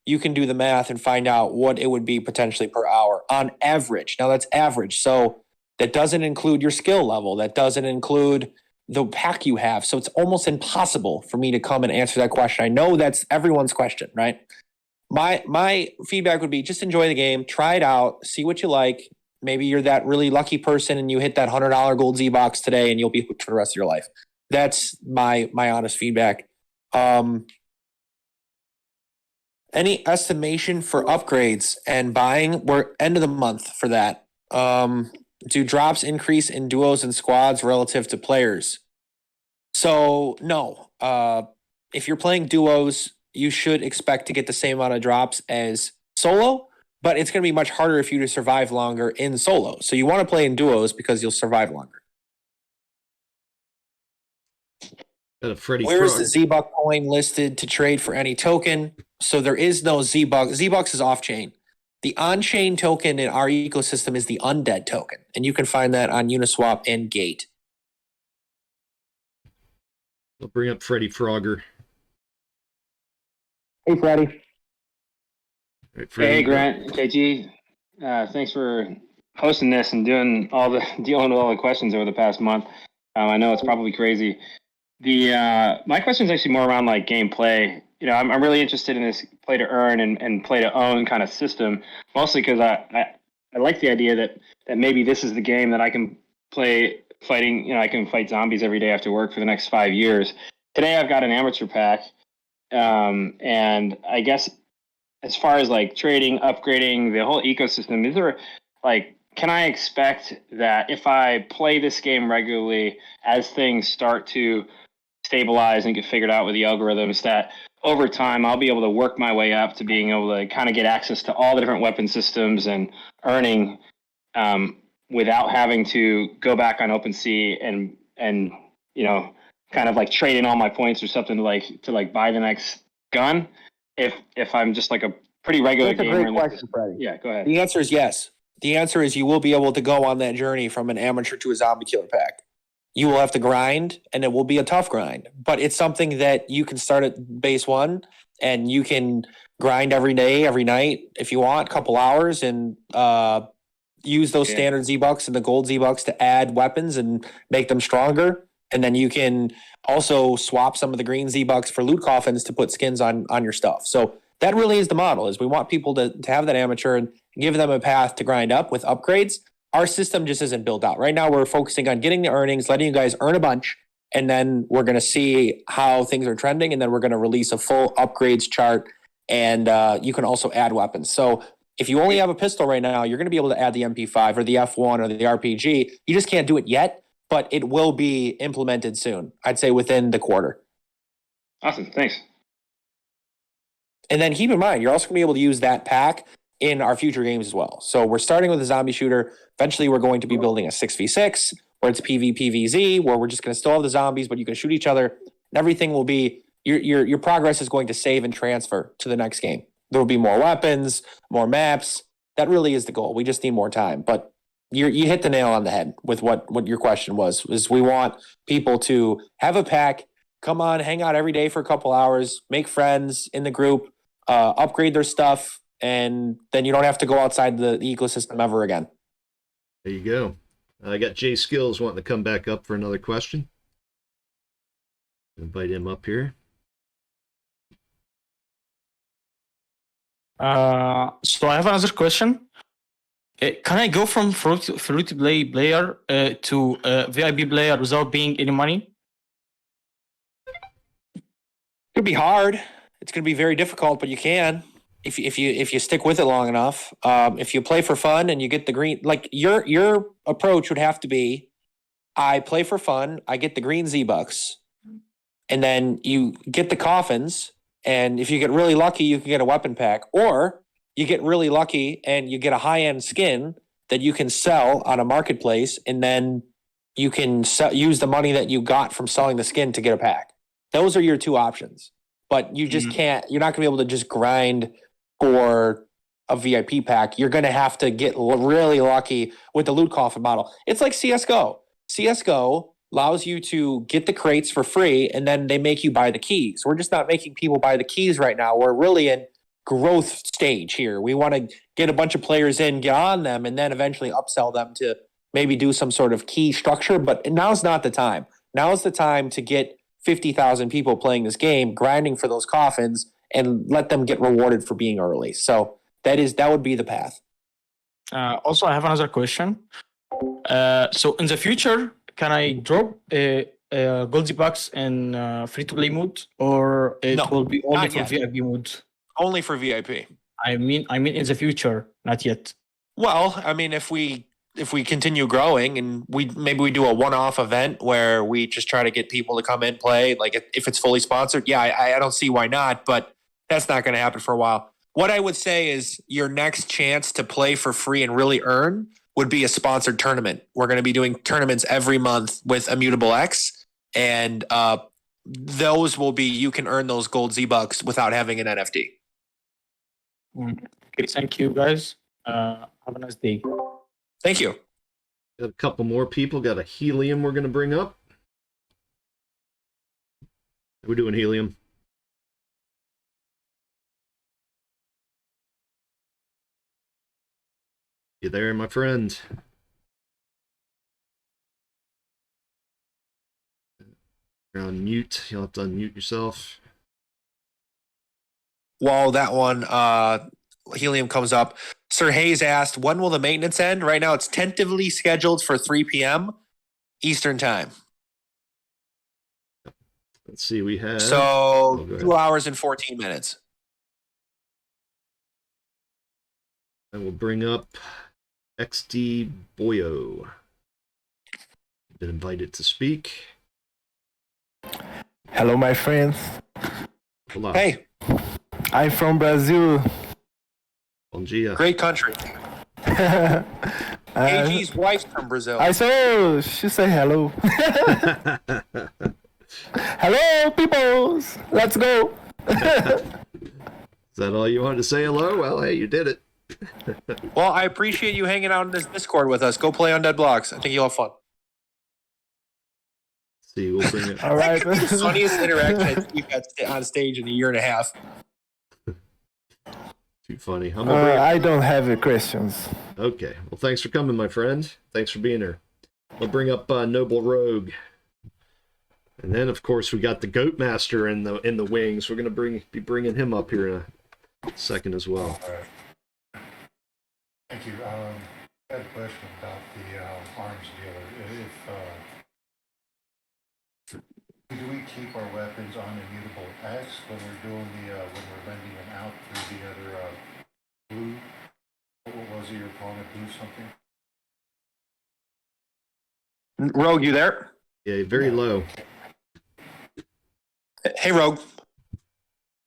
[SPEAKER 1] You can do the math and find out what it would be potentially per hour on average. Now that's average. So that doesn't include your skill level. That doesn't include the pack you have. So it's almost impossible for me to come and answer that question. I know that's everyone's question, right? My feedback would be just enjoy the game, try it out, see what you like. Maybe you're that really lucky person and you hit that $100 gold Z box today and you'll be hooked for the rest of your life. That's my honest feedback. Any estimation for upgrades and buying? We're end of the month for that. Do drops increase in duos and squads relative to players? So no. If you're playing duos, you should expect to get the same amount of drops as solo. But it's going to be much harder for you to survive longer in solo. So you want to play in duos because you'll survive longer. Where is the Z-Buck coin listed to trade for any token? So there is no Z-Buck. Z-Bucks is off-chain. The on-chain token in our ecosystem is the Undead token. And you can find that on Uniswap and Gate.
[SPEAKER 2] I'll bring up Freddy Frogger.
[SPEAKER 1] Hey, Freddy.
[SPEAKER 2] Right, Freddy,
[SPEAKER 6] hey, Grant, KG. Thanks for hosting this and dealing with all the questions over the past month. I know it's probably crazy. My question is actually more around like gameplay. You know, I'm really interested in this play to earn and play to own kind of system, mostly because I like the idea that maybe this is the game that I can play fighting. You know, I can fight zombies every day after work for the next 5 years. Today I've got an amateur pack, and I guess as far as like trading, upgrading the whole ecosystem, is there like, can I expect that if I play this game regularly, as things start to stabilize and get figured out with the algorithms, that over time I'll be able to work my way up to being able to kind of get access to all the different weapon systems and earning without having to go back on OpenSea and you know, kind of like trade in all my points or something to buy the next gun. If I'm just like a pretty regular gamer.
[SPEAKER 1] That's a great question, Freddie.
[SPEAKER 6] Yeah, go ahead.
[SPEAKER 1] The answer is yes. The answer is you will be able to go on that journey from an amateur to a zombie killer pack. You will have to grind, and it will be a tough grind. But it's something that you can start at base one, and you can grind every day, every night, if you want, a couple hours, and use those standard Z-Bucks and the gold Z-Bucks to add weapons and make them stronger. And then you can also swap some of the green Z-Bucks for loot coffins to put skins on your stuff. So that really is the model, is we want people to have that amateur and give them a path to grind up with upgrades. Our system just isn't built out. Right now we're focusing on getting the earnings, letting you guys earn a bunch, and then we're going to see how things are trending, and then we're going to release a full upgrades chart, and you can also add weapons. So if you only have a pistol right now, you're going to be able to add the MP5 or the F1 or the RPG. You just can't do it yet, but it will be implemented soon. I'd say within the quarter.
[SPEAKER 6] Awesome, thanks.
[SPEAKER 1] And then keep in mind, you're also going to be able to use that pack in our future games as well. So we're starting with a zombie shooter. Eventually, we're going to be building a 6v6, where it's PvPvZ, where we're just going to still have the zombies, but you can shoot each other. And everything will be, your progress is going to save and transfer to the next game. There will be more weapons, more maps. That really is the goal. We just need more time. But you hit the nail on the head with what your question was, is we want people to have a pack, come on, hang out every day for a couple hours, make friends in the group, upgrade their stuff, and then you don't have to go outside the ecosystem ever again.
[SPEAKER 2] There you go. I got Jay Skills wanting to come back up for another question. Invite him up here.
[SPEAKER 5] So I have another question. Can I go from free-to-play player to VIP player without paying any money?
[SPEAKER 1] It'll be hard. It's going to be very difficult, but you can if you stick with it long enough. If you play for fun and you get the green, like your approach would have to be, I play for fun, I get the green Z-Bucks, and then you get the coffins, and if you get really lucky, you can get a weapon pack, or you get really lucky and you get a high-end skin that you can sell on a marketplace, and then you can use the money that you got from selling the skin to get a pack. Those are your two options. But you just can't, you're not going to be able to just grind for a VIP pack. You're going to have to get really lucky with the loot coffin model. It's like CSGO. CSGO allows you to get the crates for free, and then they make you buy the keys. We're just not making people buy the keys right now. We're really in growth stage here. We want to get a bunch of players in, get on them, and then eventually upsell them to maybe do some sort of key structure. But now's not the time. Now is the time to get 50,000 people playing this game, grinding for those coffins, and let them get rewarded for being early. So that would be the path.
[SPEAKER 5] Also, I have another question. So in the future, can I drop gold Z-Bucks in free-to-play mode, or it will be only for VIP mode?
[SPEAKER 1] Only for VIP.
[SPEAKER 5] I mean, in the future, not yet.
[SPEAKER 1] Well, I mean, if we continue growing and maybe we do a one-off event where we just try to get people to come in, play, like if it's fully sponsored, I don't see why not, but that's not going to happen for a while. What I would say is your next chance to play for free and really earn would be a sponsored tournament. We're going to be doing tournaments every month with Immutable X, and those will be, you can earn those gold Z-Bucks without having an NFT.
[SPEAKER 5] Okay, thank you, guys. Have a nice day.
[SPEAKER 1] Thank you.
[SPEAKER 2] Got a couple more people. Got a Helium we're going to bring up. How we doing, Helium? You there, my friend? You're on mute. You'll have to unmute yourself.
[SPEAKER 1] While that one, Helium comes up, Sir Hayes asked, when will the maintenance end? Right now, it's tentatively scheduled for 3 p.m. Eastern time.
[SPEAKER 2] Let's see, we have...
[SPEAKER 1] So 2 hours and 14 minutes.
[SPEAKER 2] And we'll bring up XD Boyo. Been invited to speak.
[SPEAKER 7] Hello, my friends.
[SPEAKER 2] Hello.
[SPEAKER 1] Hey.
[SPEAKER 7] I'm from Brazil.
[SPEAKER 2] Bom dia.
[SPEAKER 1] Great country. AG's wife's from Brazil.
[SPEAKER 7] I saw she say hello. Hello, peoples. Let's go.
[SPEAKER 2] Is that all you wanted to say? Hello? Well, hey, you did it.
[SPEAKER 1] Well, I appreciate you hanging out in this Discord with us. Go play Undead Blocks. I think you'll have fun.
[SPEAKER 2] Let's see, we'll bring it.
[SPEAKER 7] All right.
[SPEAKER 1] The funniest interaction you've had on stage in a year and a half.
[SPEAKER 2] Too funny. I'm gonna bring
[SPEAKER 7] I don't have questions.
[SPEAKER 2] Okay. Well, thanks for coming, my friend. Thanks for being here. We'll bring up Noble Rogue. And then, of course, we got the Goat Master in the wings. We're gonna be bringing him up here in a second as well.
[SPEAKER 8] All right. Thank you. I had a question about the arms dealer. Do we keep our weapons on immutable X when we're doing when we're lending them out through the other blue? What was it? Your opponent do something?
[SPEAKER 1] Rogue, you there?
[SPEAKER 2] Yeah, very low.
[SPEAKER 1] Hey, Rogue.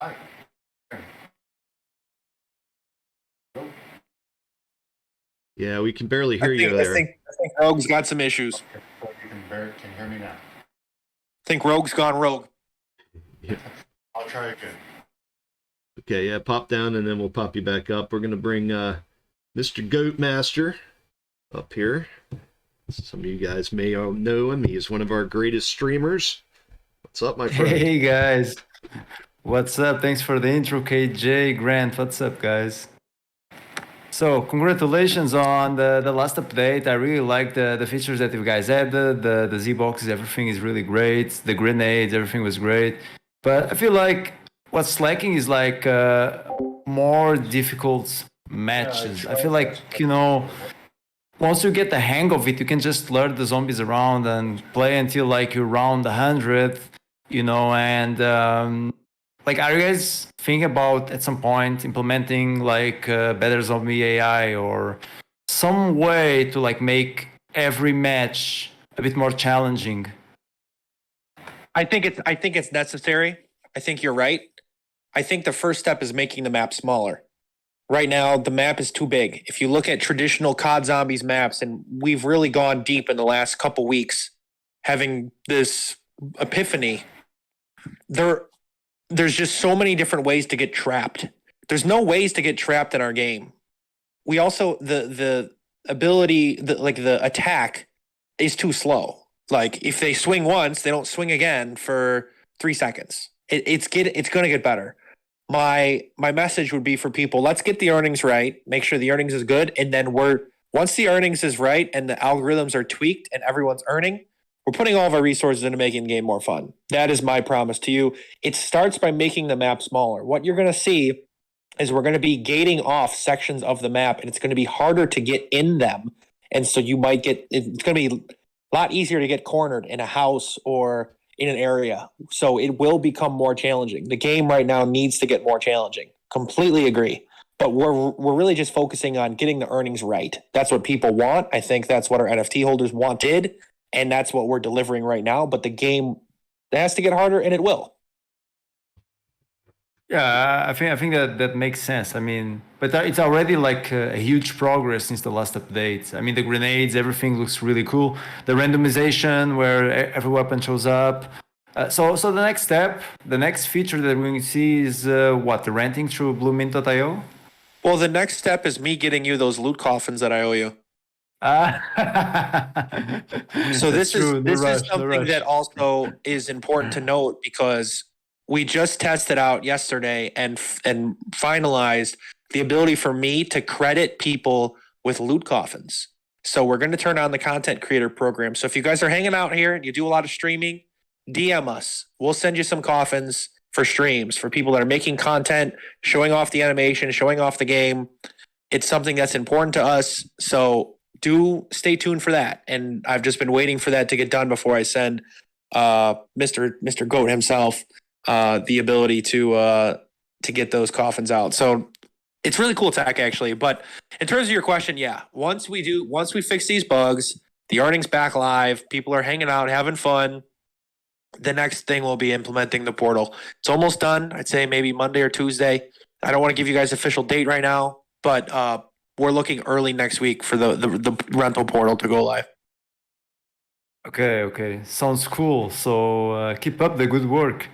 [SPEAKER 8] Hi.
[SPEAKER 2] Yeah, we can barely hear you there.
[SPEAKER 1] I think Rogue's got some issues.
[SPEAKER 8] Okay, so you can hear me now.
[SPEAKER 1] I think Rogue's gone rogue.
[SPEAKER 2] Yeah.
[SPEAKER 8] I'll try again.
[SPEAKER 2] Okay, yeah, pop down and then we'll pop you back up. We're gonna bring Mr. Goat Master up here. Some of you guys may know him. He's one of our greatest streamers. What's up, my friend?
[SPEAKER 9] Hey guys, what's up? Thanks for the intro, KJ, Grant. What's up, guys? So congratulations on the last update. I really like the features that you guys added. The Z boxes, everything is really great. The grenades, everything was great. But I feel like what's lacking is like more difficult matches. I feel like, you know, once you get the hang of it, you can just lure the zombies around and play until like you round 100, you know, and like, are you guys thinking about at some point implementing like better zombie AI or some way to like make every match a bit more challenging?
[SPEAKER 1] I think it's necessary. I think you're right. I think the first step is making the map smaller. Right now, the map is too big. If you look at traditional COD Zombies maps, and we've really gone deep in the last couple weeks, having this epiphany, there's just so many different ways to get trapped. There's no ways to get trapped in our game. We also the ability, the attack is too slow. Like if they swing once, they don't swing again for 3 seconds. It's going to get better. My message would be for people, let's get the earnings right, make sure the earnings is good, and then once the earnings is right and the algorithms are tweaked and everyone's earning, we're putting all of our resources into making the game more fun. That is my promise to you. It starts by making the map smaller. What you're going to see is we're going to be gating off sections of the map, and it's going to be harder to get in them. And so it's going to be a lot easier to get cornered in a house or in an area. So it will become more challenging. The game right now needs to get more challenging. Completely agree. But we're really just focusing on getting the earnings right. That's what people want. I think that's what our NFT holders wanted. And that's what we're delivering right now. But the game has to get harder, and it will.
[SPEAKER 9] Yeah, I think that makes sense. I mean, but it's already like a huge progress since the last update. I mean, the grenades, everything looks really cool. The randomization where every weapon shows up. So the next step, the next feature that we're going to see is what? The renting through BlueMint.io?
[SPEAKER 1] Well, the next step is me getting you those loot coffins that I owe you. So this is something that also is important to note because we just tested out yesterday and finalized the ability for me to credit people with loot coffins. So we're going to turn on the content creator program. So if you guys are hanging out here and you do a lot of streaming, DM us. We'll send you some coffins for streams for people that are making content, showing off the animation, showing off the game. It's something that's important to us. So do stay tuned for that. And I've just been waiting for that to get done before I send Mr. Goat himself the ability to get those coffins out. So it's really cool tech actually. But in terms of your question, yeah, once we fix these bugs, the earnings back live, people are hanging out, having fun. The next thing will be implementing the portal. It's almost done. I'd say maybe Monday or Tuesday. I don't want to give you guys an official date right now, but we're looking early next week for the rental portal to go live.
[SPEAKER 9] Okay. Sounds cool. So keep up the good work.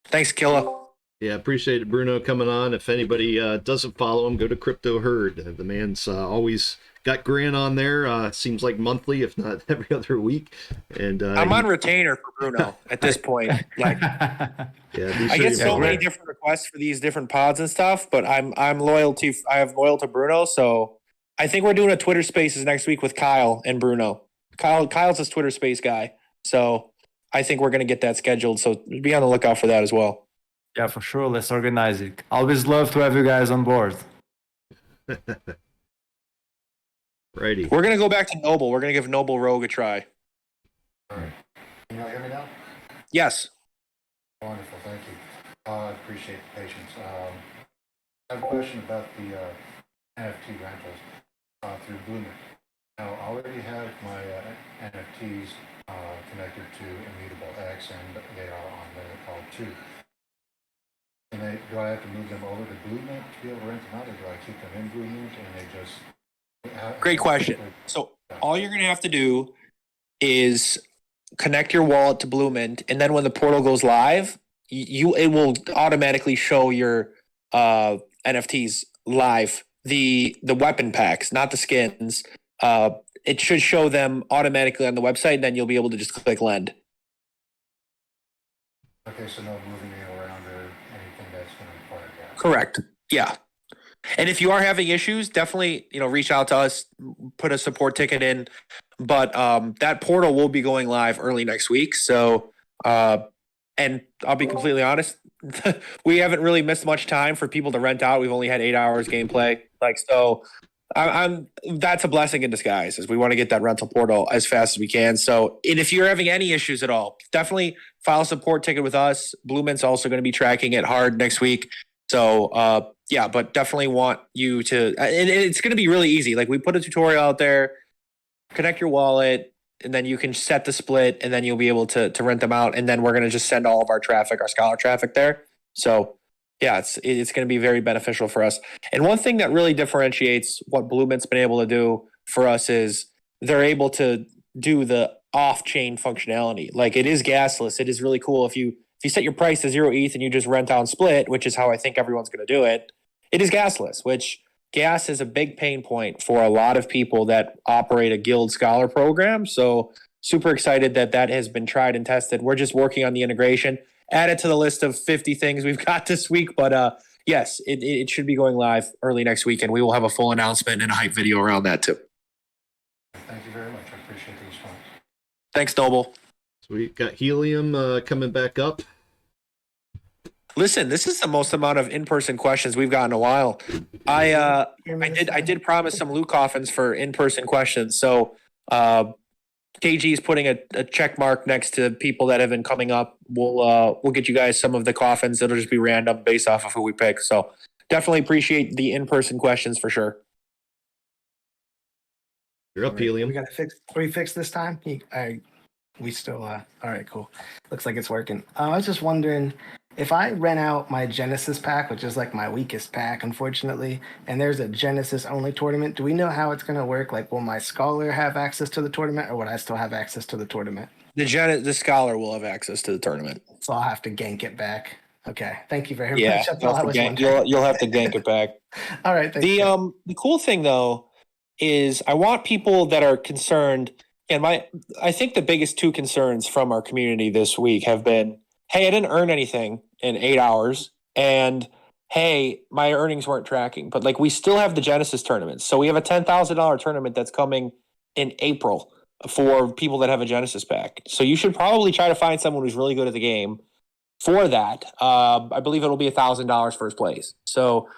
[SPEAKER 1] Thanks, Killa.
[SPEAKER 2] Yeah, appreciate it, Bruno, coming on. If anybody doesn't follow him, go to Crypto Herd. The man's always got Grant on there. Seems like monthly, if not every other week. And
[SPEAKER 1] I'm on retainer for Bruno at this point. Like,
[SPEAKER 2] yeah, be
[SPEAKER 1] I
[SPEAKER 2] sure
[SPEAKER 1] get
[SPEAKER 2] you
[SPEAKER 1] so
[SPEAKER 2] follow
[SPEAKER 1] many
[SPEAKER 2] him.
[SPEAKER 1] different requests for these different pods and stuff, but I'm loyal to loyal to Bruno. So I think we're doing a Twitter Spaces next week with Kyle and Bruno. Kyle's his Twitter Space guy, so I think we're gonna get that scheduled. So be on the lookout for that as well.
[SPEAKER 9] Yeah, for sure. Let's organize it. Always love to have you guys on board.
[SPEAKER 2] Righty.
[SPEAKER 1] We're gonna go back to Noble. We're gonna give Noble Rogue a try.
[SPEAKER 8] All right. Can you all hear me now?
[SPEAKER 1] Yes.
[SPEAKER 8] Wonderful, thank you. I appreciate the patience. I have a question about the NFT rentals through Bloomer. Now, I already have my NFTs connected to Immutable X, and they are on there called 2. And do I have to move them over to BlueMint to be able to rent them out, or do I keep them in BlueMint and they just...
[SPEAKER 1] Great question. So all you're gonna have to do is connect your wallet to Bluemint, and then when the portal goes live, it will automatically show your NFTs live. The weapon packs, not the skins. It should show them automatically on the website, and then you'll be able to just click lend.
[SPEAKER 8] Okay, so no moving it around or anything that's going to require gas.
[SPEAKER 1] Correct. Yeah. And if you are having issues, definitely, reach out to us, put a support ticket in. But that portal will be going live early next week. So, and I'll be completely honest, we haven't really missed much time for people to rent out. We've only had 8 hours gameplay. So that's a blessing in disguise, as we want to get that rental portal as fast as we can. So, and if you're having any issues at all, definitely file a support ticket with us. Bluemint's also going to be tracking it hard next week. So, yeah, but definitely want you to, and it's going to be really easy. Like, we put a tutorial out there, connect your wallet, and then you can set the split, and then you'll be able to rent them out. And then we're going to just send all of our traffic, our Scholar traffic there. So yeah, it's going to be very beneficial for us. And one thing that really differentiates what Bluemint's been able to do for us is they're able to do the off-chain functionality. Like, it is gasless. It is really cool. If you set your price to 0 ETH and you just rent out and split, which is how I think everyone's going to do it, it is gasless, which gas is a big pain point for a lot of people that operate a Guild Scholar program. So super excited that has been tried and tested. We're just working on the integration. Add it to the list of 50 things we've got this week. But yes, it should be going live early next week, and we will have a full announcement and a hype video around that too.
[SPEAKER 8] Thank you very much. I appreciate the response.
[SPEAKER 1] Thanks, Noble.
[SPEAKER 2] So we got Helium coming back up.
[SPEAKER 1] Listen, this is the most amount of in-person questions we've got in a while. I did promise some loot coffins for in-person questions. So KG is putting a check mark next to people that have been coming up. We'll get you guys some of the coffins. It'll just be random based off of who we pick. So definitely appreciate the in-person questions for sure.
[SPEAKER 2] You're up, Helium.
[SPEAKER 10] We got to fix. Are we fixed this time? We still. All right, cool. Looks like it's working. I was just wondering, if I rent out my Genesis pack, which is like my weakest pack, unfortunately, and there's a Genesis only tournament, do we know how it's going to work? Like, will my Scholar have access to the tournament, or would I still have access to the tournament?
[SPEAKER 1] The Scholar will have access to the tournament.
[SPEAKER 10] So I'll have to gank it back. Okay, thank you very much.
[SPEAKER 1] Yeah,
[SPEAKER 10] That's all I was wondering.
[SPEAKER 1] you'll have to gank it back.
[SPEAKER 10] All right. Thanks.
[SPEAKER 1] The cool thing though is I want people that are concerned, and I think the biggest two concerns from our community this week have been, hey, I didn't earn anything in 8 hours, and hey, my earnings weren't tracking. But like, we still have the Genesis tournament. So we have a $10,000 tournament that's coming in April for people that have a Genesis pack. So you should probably try to find someone who's really good at the game for that. I believe it'll be $1,000 first place. So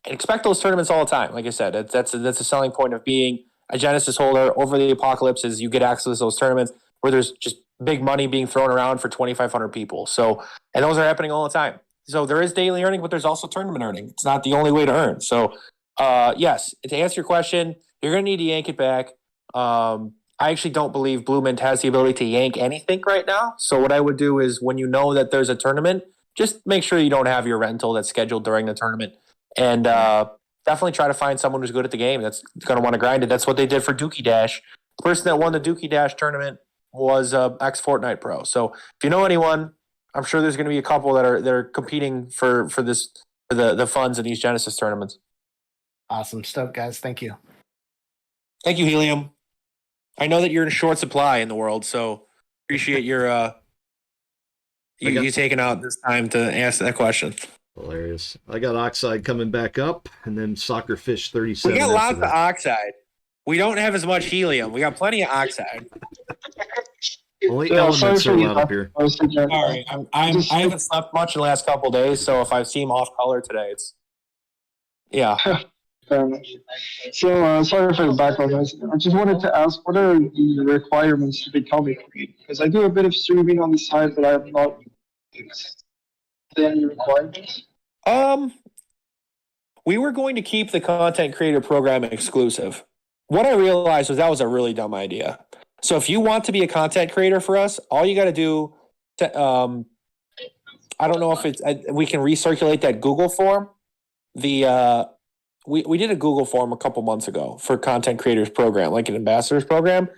[SPEAKER 1] expect those tournaments all the time. Like I said, that's a selling point of being a Genesis holder over the apocalypse, is you get access to those tournaments where there's just big money being thrown around for 2,500 people. So, and those are happening all the time. So there is daily earning, but there's also tournament earning. It's not the only way to earn. So, yes, to answer your question, you're going to need to yank it back. I actually don't believe Bluemint has the ability to yank anything right now. So what I would do is, when you know that there's a tournament, just make sure you don't have your rental that's scheduled during the tournament. And definitely try to find someone who's good at the game that's going to want to grind it. That's what they did for Dookie Dash. The person that won the Dookie Dash tournament was ex Fortnite pro. So if you know anyone, I'm sure there's going to be a couple that are competing for the funds in these Genesis tournaments.
[SPEAKER 10] Awesome. Stoked, guys. Thank you.
[SPEAKER 1] Thank you, Helium. I know that you're in short supply in the world, so appreciate your you taking out this time to ask that question.
[SPEAKER 2] Hilarious. I got Oxide coming back up, and then Soccerfish 37.
[SPEAKER 1] We got
[SPEAKER 2] after
[SPEAKER 1] lots of
[SPEAKER 2] that.
[SPEAKER 1] Oxide. We don't have as much Helium. We got plenty of Oxide.
[SPEAKER 2] Only
[SPEAKER 3] Yeah, sorry
[SPEAKER 2] elements
[SPEAKER 3] for
[SPEAKER 2] are
[SPEAKER 3] the
[SPEAKER 2] allowed up here.
[SPEAKER 1] Sorry, I haven't slept much in the last couple of days, so if I seem off color today, it's yeah.
[SPEAKER 3] So, sorry for the background noise. I just wanted to ask, what are the requirements to become a creator? Because I do a bit of streaming on the side, but I have not. Are there any requirements?
[SPEAKER 1] We were going to keep the content creator program exclusive. What I realized was that was a really dumb idea. So if you want to be a content creator for us, all you got to do, I don't know if it's we can recirculate that Google form. We did a Google form a couple months ago for content creators program, like an ambassadors program.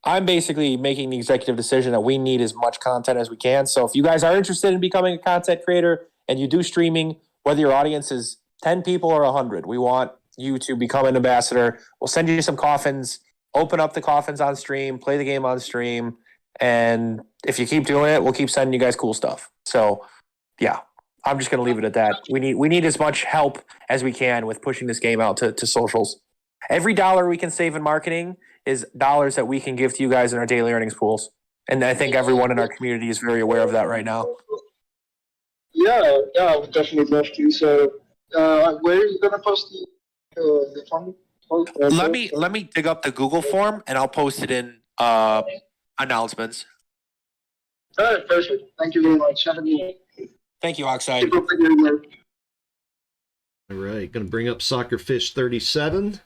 [SPEAKER 1] I'm basically making the executive decision that we need as much content as we can. So if you guys are interested in becoming a content creator and you do streaming, whether your audience is 10 people or 100, we want you to become an ambassador. We'll send you some coffins, open up the coffins on stream, play the game on stream. And if you keep doing it, we'll keep sending you guys cool stuff. So yeah, I'm just going to leave it at that. We need as much help as we can with pushing this game out to socials. Every dollar we can save in marketing is dollars that we can give to you guys in our daily earnings pools. And I think everyone in our community is very aware of that right now.
[SPEAKER 3] Yeah, I would definitely love to. So, where are you gonna post the form?
[SPEAKER 1] Let me dig up the Google form and I'll post it in announcements.
[SPEAKER 3] All right, perfect. Thank you very much. Have a good day.
[SPEAKER 1] Thank you, Oxide.
[SPEAKER 3] Keep up the good work.
[SPEAKER 2] All right, going to bring up Soccerfish 37.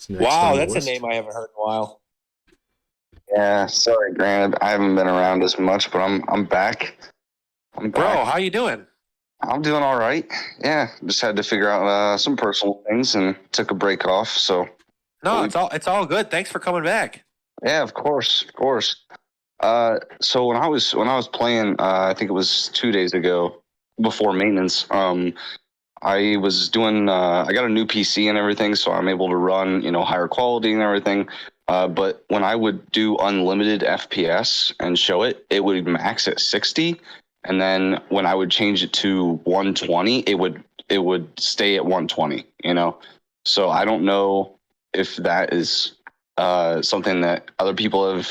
[SPEAKER 1] Wow, that's a name I haven't heard in a while.
[SPEAKER 11] Yeah, sorry, Grant. I haven't been around as much, but I'm back.
[SPEAKER 1] Bro, how you doing?
[SPEAKER 11] I'm doing all right. Yeah, just had to figure out some personal things and took a break off. So
[SPEAKER 1] no, it's all good. Thanks for coming back.
[SPEAKER 11] Yeah, of course. So when I was playing, I think it was 2 days ago before maintenance. I was doing. I got a new PC and everything, so I'm able to run, higher quality and everything. But when I would do unlimited FPS and show it, it would max at 60, and then when I would change it to 120, it would stay at 120. So I don't know if that is something that other people have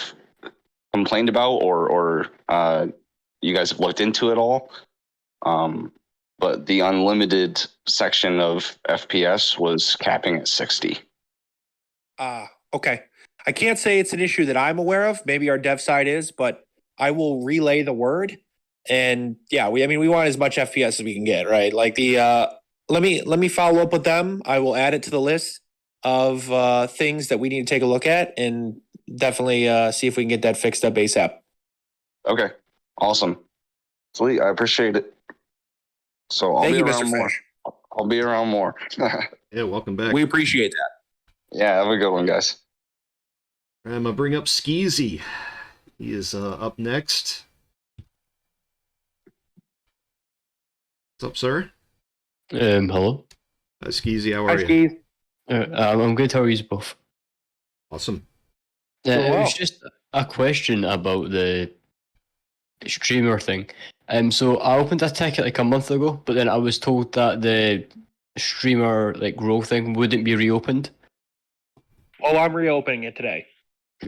[SPEAKER 11] complained about, or you guys have looked into it all. But the unlimited section of FPS was capping at 60.
[SPEAKER 1] Okay. I can't say it's an issue that I'm aware of. Maybe our dev side is, but I will relay the word. And yeah, we want as much FPS as we can get, right? Like let me follow up with them. I will add it to the list of things that we need to take a look at and definitely see if we can get that fixed up ASAP.
[SPEAKER 11] Okay. Awesome. Sweet. I appreciate it. So I'll be around more. I'll be around more.
[SPEAKER 2] Yeah, welcome back.
[SPEAKER 1] We appreciate that.
[SPEAKER 11] Yeah, have a good one, guys.
[SPEAKER 2] I'm going to bring up Skeezy. He is up next. What's up, sir?
[SPEAKER 12] Hello.
[SPEAKER 2] Hi, Skeezy. How are you?
[SPEAKER 1] Skeez.
[SPEAKER 12] I'm good. How are you both?
[SPEAKER 2] Awesome.
[SPEAKER 12] It was just a question about the streamer thing. So I opened a ticket like a month ago, but then I was told that the streamer role thing wouldn't be reopened.
[SPEAKER 1] Oh, I'm reopening it today.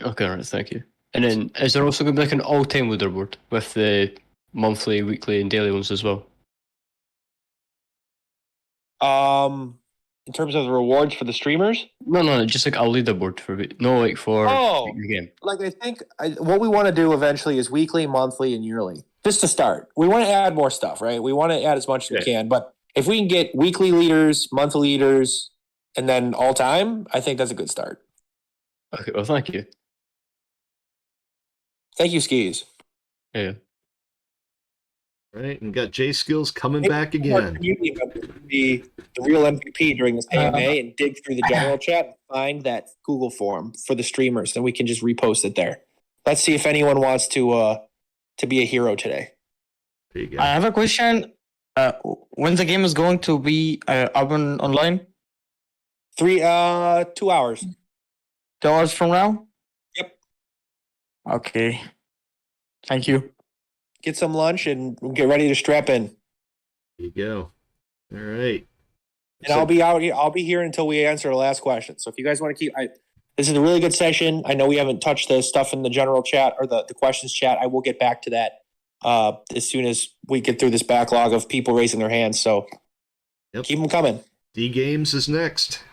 [SPEAKER 12] Okay, right, thank you. And then is there also going to be an all-time leaderboard with the monthly, weekly, and daily ones as well?
[SPEAKER 1] In terms of the rewards for the streamers?
[SPEAKER 12] No, just a leaderboard for the game.
[SPEAKER 1] I think what we want to do eventually is weekly, monthly, and yearly. Just to start. We want to add more stuff, right? We want to add as much as we can, but if we can get weekly leaders, monthly leaders, and then all time, I think that's a good start.
[SPEAKER 12] Okay, well, thank you.
[SPEAKER 1] Thank you, Skis.
[SPEAKER 12] Yeah.
[SPEAKER 2] Right, and got J Skills coming back again.
[SPEAKER 1] The real MVP during this AMA and dig through the general chat and find that Google form for the streamers, and we can just repost it there. Let's see if anyone wants to be a hero today.
[SPEAKER 2] There you go.
[SPEAKER 5] I have a question. When the game is going to be up and online?
[SPEAKER 1] 2 hours.
[SPEAKER 5] 2 hours from now?
[SPEAKER 1] Yep.
[SPEAKER 5] Okay. Thank you.
[SPEAKER 1] Get some lunch and we'll get ready to strap in.
[SPEAKER 2] There you go. All right.
[SPEAKER 1] And I'll be out here. I'll be here until we answer the last question. So if you guys want to this is a really good session. I know we haven't touched the stuff in the general chat or the questions chat. I will get back to that as soon as we get through this backlog of people raising their hands. So keep them coming.
[SPEAKER 2] D Games is next.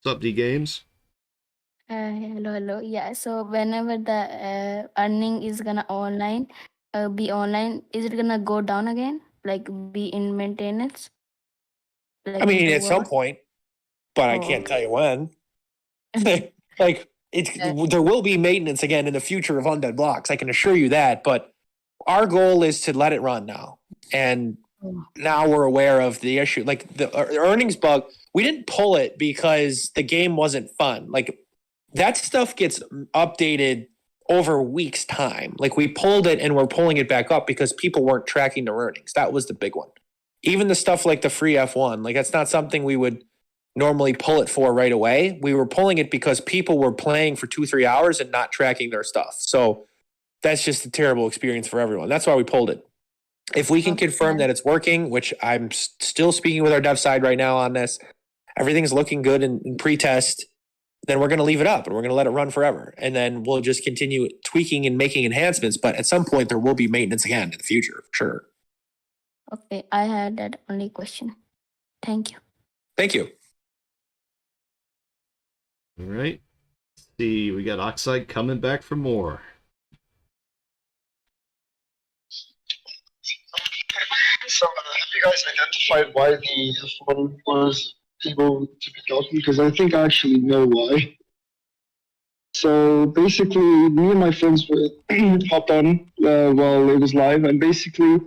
[SPEAKER 2] What's up, D Games?
[SPEAKER 13] Hello. Yeah. So whenever the earning is gonna be online, is it gonna go down again? Like be in maintenance? Like
[SPEAKER 1] I mean,
[SPEAKER 13] into
[SPEAKER 1] at some
[SPEAKER 13] what?
[SPEAKER 1] point, but I can't tell you when. Like there will be maintenance again in the future of Undead Blocks. I can assure you that. But our goal is to let it run now, and now we're aware of the issue. Like the earnings bug, we didn't pull it because the game wasn't fun. Like that stuff gets updated over weeks' time. Like we pulled it and we're pulling it back up because people weren't tracking their earnings. That was the big one. Even the stuff like the free F1, like that's not something we would normally pull it for right away. We were pulling it because people were playing for 2-3 hours and not tracking their stuff. So that's just a terrible experience for everyone. That's why we pulled it. If we can confirm that it's working, which I'm still speaking with our dev side right now on this, everything's looking good in pre-test, then we're going to leave it up and we're going to let it run forever. And then we'll just continue tweaking and making enhancements. But at some point, there will be maintenance again in the future, for sure.
[SPEAKER 13] Okay, I had that only question. Thank you.
[SPEAKER 1] Thank you.
[SPEAKER 2] All right. Let's see, we got Oxide coming back for more.
[SPEAKER 3] So have you guys identified why the F1 was able to be gotten? Because I think I actually know why. So basically, me and my friends were hopped on while it was live, and basically,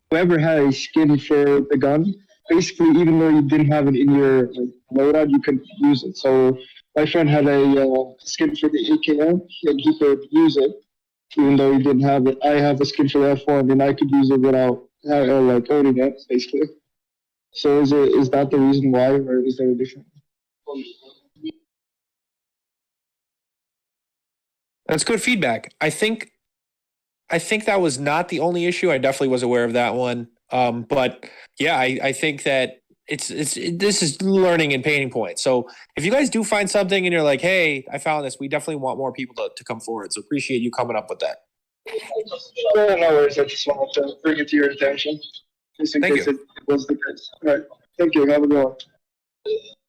[SPEAKER 3] whoever had a skin for the gun, basically, even though you didn't have it in your loadout, you could use it. So my friend had a skin for the AKM, and he could use it, even though he didn't have it. I have a skin for the F1, and I could use it without like owning it, basically. So is that the reason why, or is there a different?
[SPEAKER 1] That's good feedback. I think that was not the only issue. I definitely was aware of that one. But yeah, I think that this is learning and painting points. So if you guys do find something and you're like, hey, I found this, we definitely want more people to come forward. So appreciate you coming up with that.
[SPEAKER 3] No worries. I just wanted to bring it to your attention, just in case it was the case. All right. Thank you. Have a good one.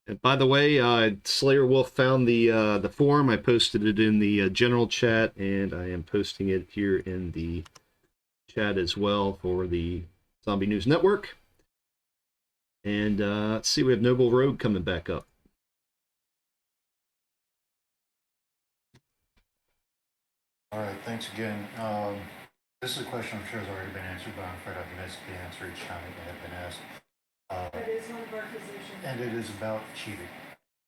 [SPEAKER 2] And by the way, Slayer Wolf found the forum. I posted it in the general chat, and I am posting it here in the chat as well for the Zombie News Network. And let's see, we have Noble Rogue coming back up.
[SPEAKER 8] All right, thanks again. This is a question I'm sure has already been answered, but I'm afraid I've missed the answer each time it had been asked.
[SPEAKER 14] That is one of our positions.
[SPEAKER 8] And it is about cheating.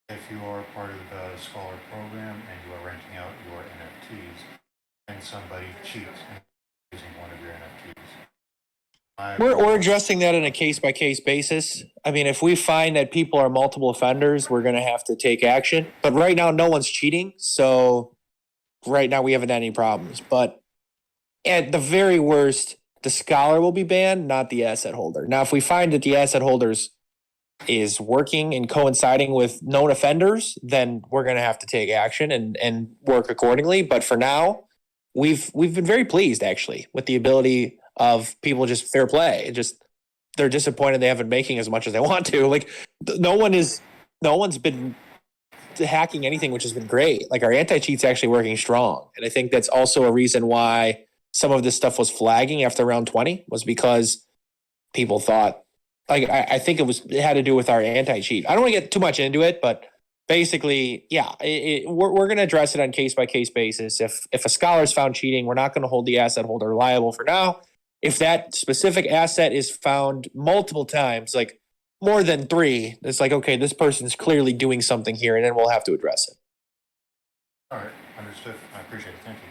[SPEAKER 8] If you are part of the Scholar program and you are renting out your NFTs, and somebody cheats using one of your NFTs.
[SPEAKER 1] We're addressing that on a case-by-case basis. I mean, if we find that people are multiple offenders, we're going to have to take action. But right now, no one's cheating. So right now, we haven't had any problems. But at the very worst, the scholar will be banned, not the asset holder. Now, if we find that the asset holders is working and coinciding with known offenders, then we're going to have to take action and work accordingly. But for now, we've been very pleased, actually, with the ability of people just fair play. They're disappointed they haven't making as much as they want to. Like no one's been hacking anything, which has been great. Like our anti-cheat's actually working strong. And I think that's also a reason why some of this stuff was flagging after round 20 was because people thought, like, I think it had to do with our anti-cheat. I don't want to get too much into it, but basically, yeah, we're going to address it on case-by-case basis. If a scholar's found cheating, we're not going to hold the asset holder liable for now. If that specific asset is found multiple times, like more than 3, it's like, okay, this person's clearly doing something here, and then we'll have to address it.
[SPEAKER 8] All right, understood. I appreciate it. Thank you.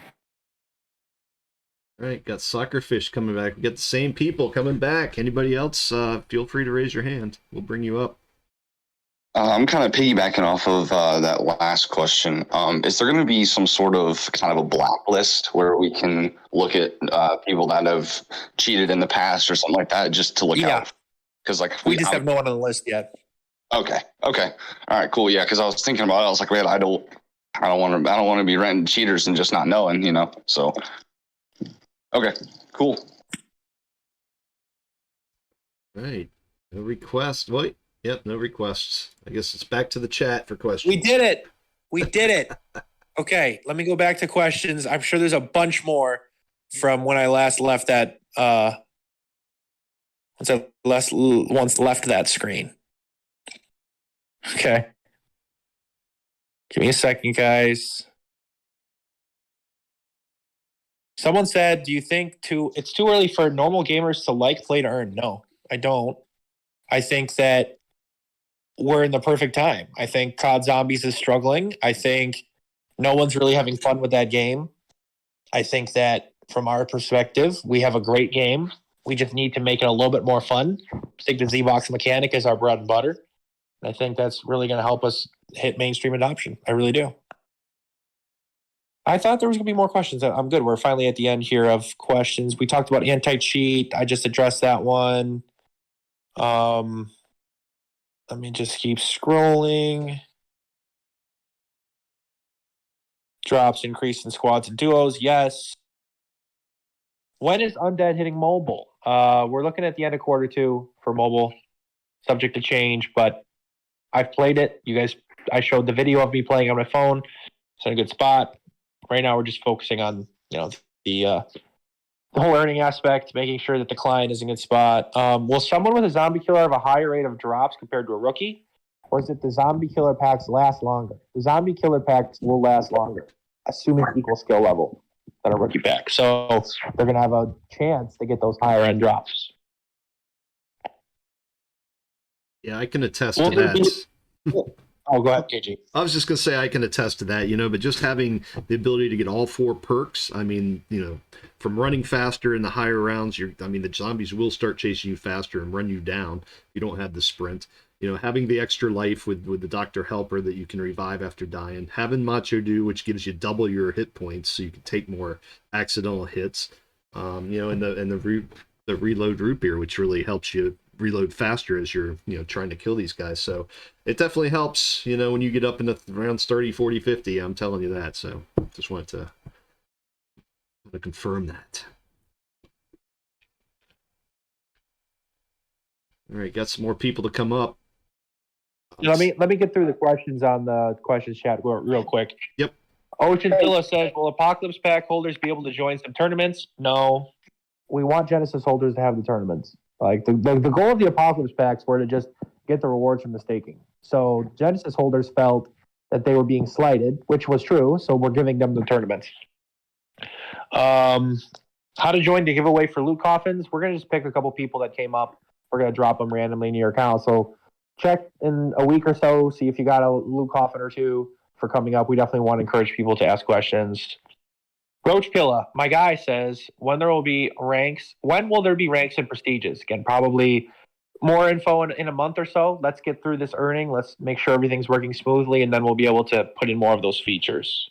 [SPEAKER 2] All right, got Soccerfish coming back. We got the same people coming back. Anybody else? Feel free to raise your hand. We'll bring you up.
[SPEAKER 11] I'm kind of piggybacking off of that last question. Is there going to be some sort of kind of a blacklist where we can look at people that have cheated in the past or something like that, just to look out? Because like
[SPEAKER 1] we just have no one on the list yet.
[SPEAKER 11] Okay. All right. Cool. Yeah. Because I was thinking about it. I was like, man, I don't want to be renting cheaters and just not knowing, So. Okay. Cool.
[SPEAKER 2] Right. No request. Wait. Yep. No requests. I guess it's back to the chat for questions.
[SPEAKER 1] We did it. Okay. Let me go back to questions. I'm sure there's a bunch more from when I last left that. Once left that screen. Okay. Give me a second, guys. Someone said, do you think it's too early for normal gamers to like play to earn? No, I don't. I think that we're in the perfect time. I think COD Zombies is struggling. I think no one's really having fun with that game. I think that from our perspective, we have a great game. We just need to make it a little bit more fun. I think the Z-Box mechanic is our bread and butter. I think that's really going to help us hit mainstream adoption. I really do. I thought there was going to be more questions. I'm good. We're finally at the end here of questions. We talked about anti-cheat. I just addressed that one. Let me just keep scrolling. Drops increase in squads and duos. Yes. When is Undead hitting mobile? We're looking at the end of quarter 2 for mobile. Subject to change, but I've played it. I showed the video of me playing on my phone. It's in a good spot. Right now, we're just focusing on the whole earning aspect, making sure that the client is in a good spot. Will someone with a zombie killer have a higher rate of drops compared to a rookie, or is it the zombie killer packs last longer? The zombie killer packs will last longer, assuming equal skill level than a rookie pack. So they're going to have a chance to get those higher end drops.
[SPEAKER 2] Yeah, I can attest to that.
[SPEAKER 1] Oh, go ahead, KG.
[SPEAKER 2] I was just going to say I can attest to that, but just having the ability to get all 4 perks, I mean, from running faster in the higher rounds, the zombies will start chasing you faster and run you down. You don't have the sprint. Having the extra life with the Dr. Helper that you can revive after dying, having Macho Do, which gives you double your hit points so you can take more accidental hits, and the reload root beer, which really helps you reload faster as you're trying to kill these guys. So it definitely helps when you get up into rounds 30, 40, 50. I'm telling you that. So just wanted to confirm that. All right, got some more people to come up.
[SPEAKER 1] Let me get through the questions on the questions chat real quick.
[SPEAKER 2] Yep.
[SPEAKER 1] Ocean Zilla says, will Apocalypse Pack holders be able to join some tournaments? No. We want Genesis holders to have the tournaments. Like the goal of the Apocalypse Packs were to just get the rewards from the staking. So Genesis holders felt that they were being slighted, which was true. So we're giving them the tournaments. How to join the giveaway for loot coffins? We're gonna just pick a couple people that came up. We're gonna drop them randomly in your account. So check in a week or so, see if you got a loot coffin or two for coming up. We definitely want to encourage people to ask questions. Roach Killa, my guy says, when will there be ranks and prestiges? Again, probably more info in a month or so. Let's get through this earning. Let's make sure everything's working smoothly, and then we'll be able to put in more of those features.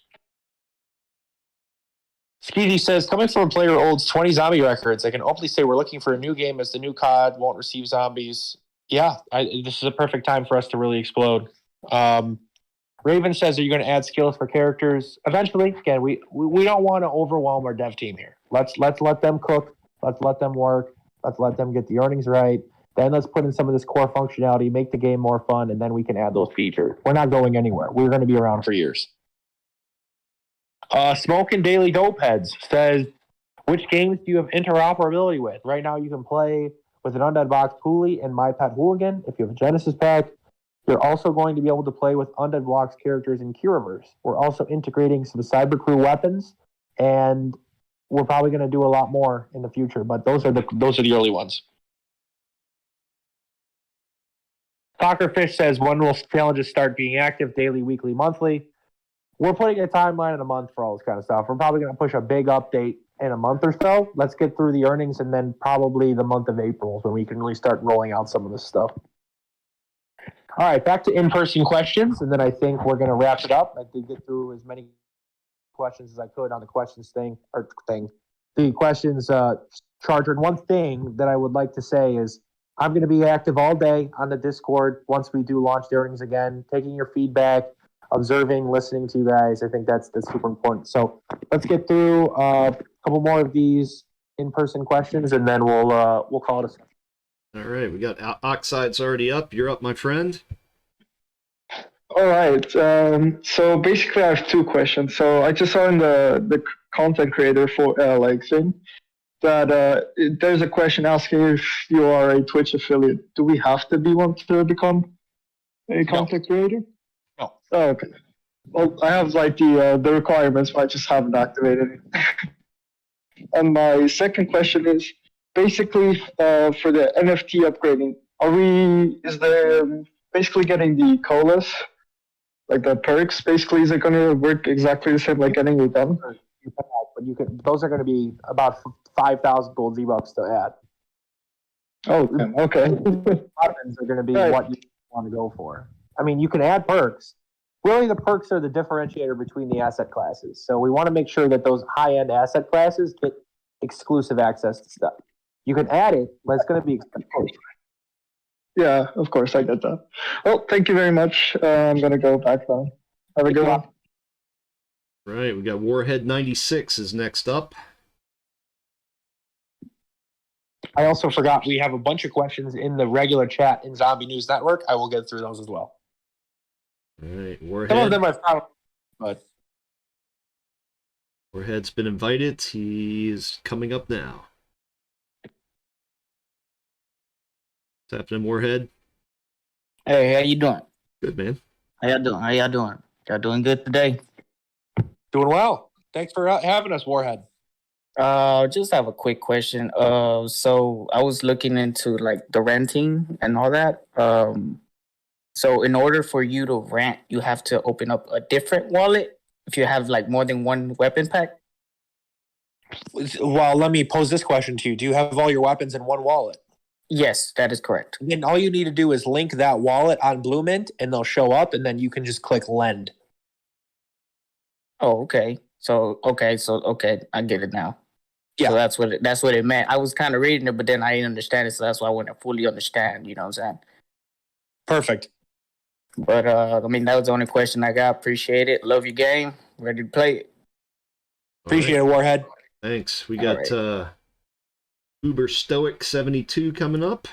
[SPEAKER 1] Skeezy says, coming from a player who holds 20 zombie records, I can openly say we're looking for a new game as the new COD won't receive zombies. Yeah, this is a perfect time for us to really explode. Raven says, are you going to add skills for characters? Eventually. Again, we don't want to overwhelm our dev team here. Let's let them cook. Let's let them work. Let's let them get the earnings right. Then let's put in some of this core functionality, make the game more fun, and then we can add those features. We're not going anywhere. We're going to be around for years. Smoking Daily Dope Heads says, which games do you have interoperability with? Right now you can play with an Undead Box Pooley and My Pet Hooligan if you have a Genesis pack. You're also going to be able to play with Undead Blocks characters in Keyreverse. We're also integrating some Cyber Crew weapons, and we're probably going to do a lot more in the future. But those are the early ones. Soccerfish says, when will challenges start being active? Daily, weekly, monthly?
[SPEAKER 15] we're putting a timeline in a month for all this kind of stuff. We're probably going to push a big update in a month or so. Let's get through the earnings, and then probably the month of April is when we can really start rolling out some of this stuff. All right, back to in-person questions, and then I think we're going to wrap it up. I did get through as many questions as I could on the questions the questions charger. And one thing that I would like to say is I'm going to be active all day on the Discord once we do launch the earnings again, taking your feedback, observing, listening to you guys. I think that's super important. So let's get through a couple more of these in-person questions, and then we'll call it a.
[SPEAKER 2] All right, we got Oxide's already up. You're up, my friend.
[SPEAKER 3] All right. So basically, I have two questions. So I just saw in the content creator for thing that there's a question asking if you are a Twitch affiliate. Do we have to be one to become a content creator?
[SPEAKER 1] No.
[SPEAKER 3] Oh, okay. Well, I have the requirements, but I just haven't activated it. And my second question is basically for the NFT upgrading. Is there basically getting the colas, like the perks? Basically, is it going to work exactly the same like getting it done?
[SPEAKER 15] But those are going to be about 5,000 gold V-Bucks to add.
[SPEAKER 3] Oh, okay.
[SPEAKER 15] Weapons are going to be what you want to go for. I mean, you can add perks. Really, the perks are the differentiator between the asset classes. So we want to make sure that those high-end asset classes get exclusive access to stuff. You can add it, but it's going to be exclusive.
[SPEAKER 3] Yeah, of course, I get that. Well, thank you very much. I'm going to go back now. Have a good one.
[SPEAKER 2] Right, we got Warhead 96 is next up.
[SPEAKER 15] I also forgot we have a bunch of questions in the regular chat in Zombie News Network. I will get through those as well.
[SPEAKER 2] All right, Warhead.
[SPEAKER 15] Some of them I've found, but
[SPEAKER 2] Warhead's been invited. He's coming up now. What's happening, Warhead?
[SPEAKER 16] Hey, how you doing?
[SPEAKER 2] Good, man.
[SPEAKER 16] How y'all doing? Y'all doing good today?
[SPEAKER 15] Doing well. Thanks for having us, Warhead.
[SPEAKER 16] Just have a quick question. So I was looking into like the renting and all that. So in order for you to rent, you have to open up a different wallet if you have like more than one weapon pack.
[SPEAKER 15] Well, let me pose this question to you. Do you have all your weapons in one wallet?
[SPEAKER 16] Yes, that is correct.
[SPEAKER 15] Then all you need to do is link that wallet on Blue Mint, and they'll show up, and then you can just click lend.
[SPEAKER 16] Oh, okay. So I get it now.
[SPEAKER 15] Yeah,
[SPEAKER 16] so that's what it meant. I was kind of reading it, but then I didn't understand it, so that's why I want to fully understand. You know what I'm saying?
[SPEAKER 15] Perfect.
[SPEAKER 16] But I mean, that was the only question I got. Appreciate it. Love your game. Ready to play it.
[SPEAKER 15] Appreciate it, Warhead.
[SPEAKER 2] Thanks. We got Uber Stoic 72 coming up.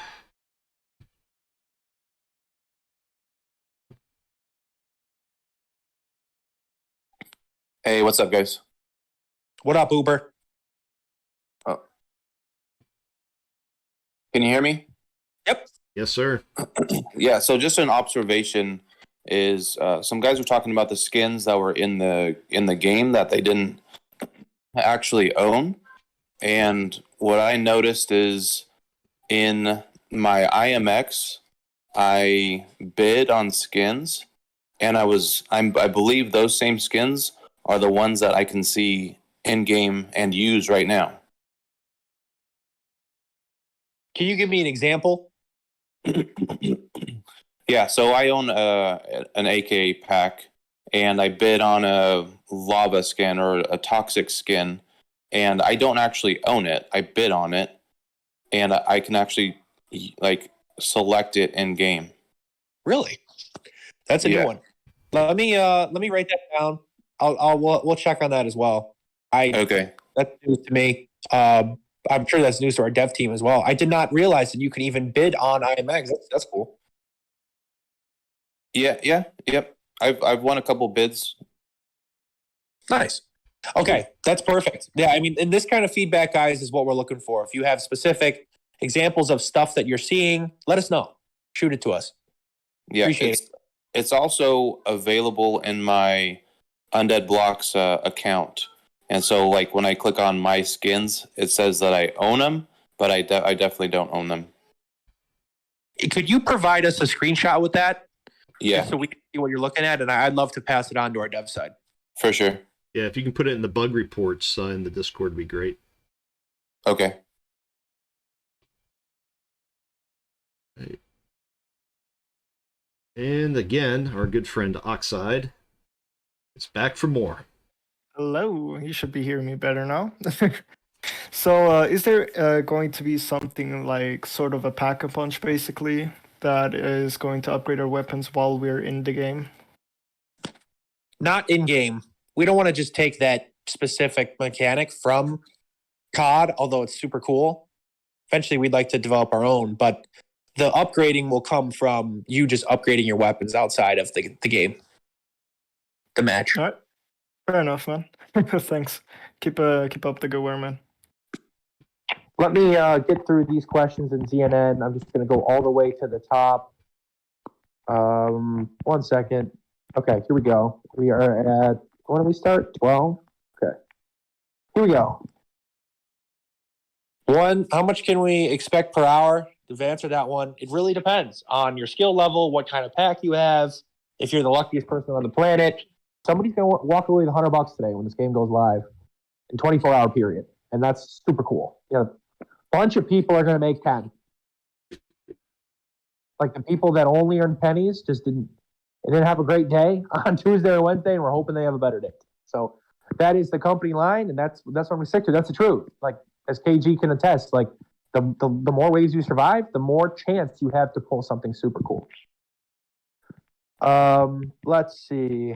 [SPEAKER 17] Hey, what's up, guys?
[SPEAKER 15] What up, Uber?
[SPEAKER 17] Oh. Can you hear me?
[SPEAKER 15] Yep.
[SPEAKER 2] Yes, sir.
[SPEAKER 17] Yeah, so just an observation is some guys were talking about the skins that were in the game that they didn't actually own. And what I noticed is in my IMX, I bid on skins, and I believe those same skins are the ones that I can see in game and use right now.
[SPEAKER 15] Can you give me an example?
[SPEAKER 17] Yeah, so I own an AK pack, and I bid on a lava skin or a toxic skin, and I don't actually own it. I bid on it, and I can actually like select it in game.
[SPEAKER 15] Really? That's a new one. Let me write that down. We'll check on that as well.
[SPEAKER 17] Okay.
[SPEAKER 15] That's news to me. I'm sure that's news to our dev team as well. I did not realize that you can even bid on IMX. That's cool.
[SPEAKER 17] Yep. I've won a couple bids.
[SPEAKER 15] Nice. Okay, that's perfect. Yeah, I mean, and this kind of feedback, guys, is what we're looking for. If you have specific examples of stuff that you're seeing, let us know. Shoot it to us.
[SPEAKER 17] Yeah, it's also available in my Undead Blocks account. And so, like, when I click on my skins, it says that I own them, but I definitely don't own them.
[SPEAKER 15] Could you provide us a screenshot with that?
[SPEAKER 17] Yeah.
[SPEAKER 15] Just so we can see what you're looking at, and I'd love to pass it on to our dev side.
[SPEAKER 17] For sure.
[SPEAKER 2] Yeah, if you can put it in the bug reports in the Discord, would be great.
[SPEAKER 17] Okay.
[SPEAKER 2] Right. And again, our good friend Oxide is back for more.
[SPEAKER 18] Hello, you should be hearing me better now. So, is there going to be something like sort of a pack-a-punch, basically, that is going to upgrade our weapons while we're in the game?
[SPEAKER 1] Not in game. We don't want to just take that specific mechanic from COD, although it's super cool. Eventually, we'd like to develop our own, but the upgrading will come from you just upgrading your weapons outside of the game, the match.
[SPEAKER 18] All right, fair enough, man. Thanks. Keep up the good work, man.
[SPEAKER 15] Let me get through these questions in ZNN. I'm just going to go all the way to the top. 1 second. Okay, here we go. We are at, when do we start? 12? Okay. Here we go.
[SPEAKER 1] One, how much can we expect per hour? To answer that one, it really depends on your skill level, what kind of pack you have. If you're the luckiest person on the planet, somebody's going to walk away with $100 today when this game goes live in 24-hour period. And that's super cool. You know, a bunch of people are going to make 10. Like the people that only earned pennies just didn't have a great day on Tuesday or Wednesday, and we're hoping they have a better day. So that is the company line, and that's what we stick to. That's the truth. Like as KG can attest, like the more ways you survive, the more chance you have to pull something super cool. Let's see.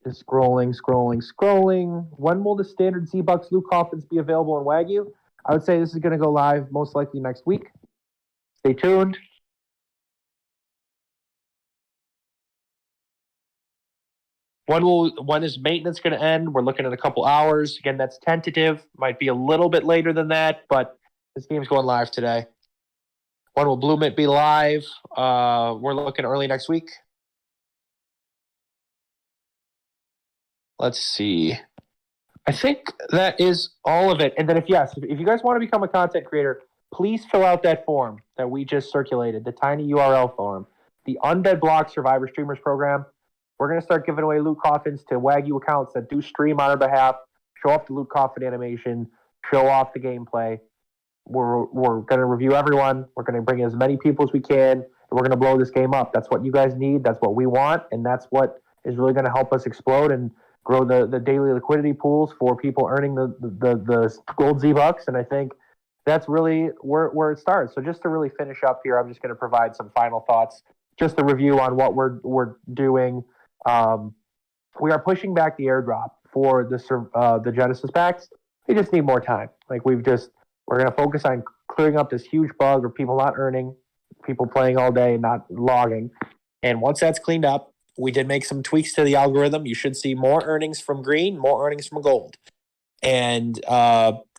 [SPEAKER 1] Just scrolling. When will the standard Z-Bucks loot coffins be available in Wagyu? I would say this is going to go live most likely next week. Stay tuned. When is maintenance going to end? We're looking at a couple hours. Again, that's tentative. Might be a little bit later than that, but this game's going live today. When will Blue Mint be live? We're looking early next week. Let's see. I think that is all of it. And then if you guys want to become a content creator, please fill out that form that we just circulated, the tiny URL form, the Undead Block Survivor Streamers Program. We're going to start giving away loot coffins to Wagyu accounts that do stream on our behalf, show off the loot coffin animation, show off the gameplay. We're going to review everyone. We're going to bring in as many people as we can, and we're going to blow this game up. That's what you guys need. That's what we want, and that's what is really going to help us explode and grow the daily liquidity pools for people earning the gold Z-Bucks. And I think that's really where it starts. So just to really finish up here, I'm just going to provide some final thoughts, just a review on what we're doing. We are pushing back the airdrop for the Genesis packs. We just need more time. Like we're going to focus on clearing up this huge bug of people not earning, people playing all day, not logging. And once that's cleaned up, we did make some tweaks to the algorithm. You should see more earnings from green, more earnings from gold. And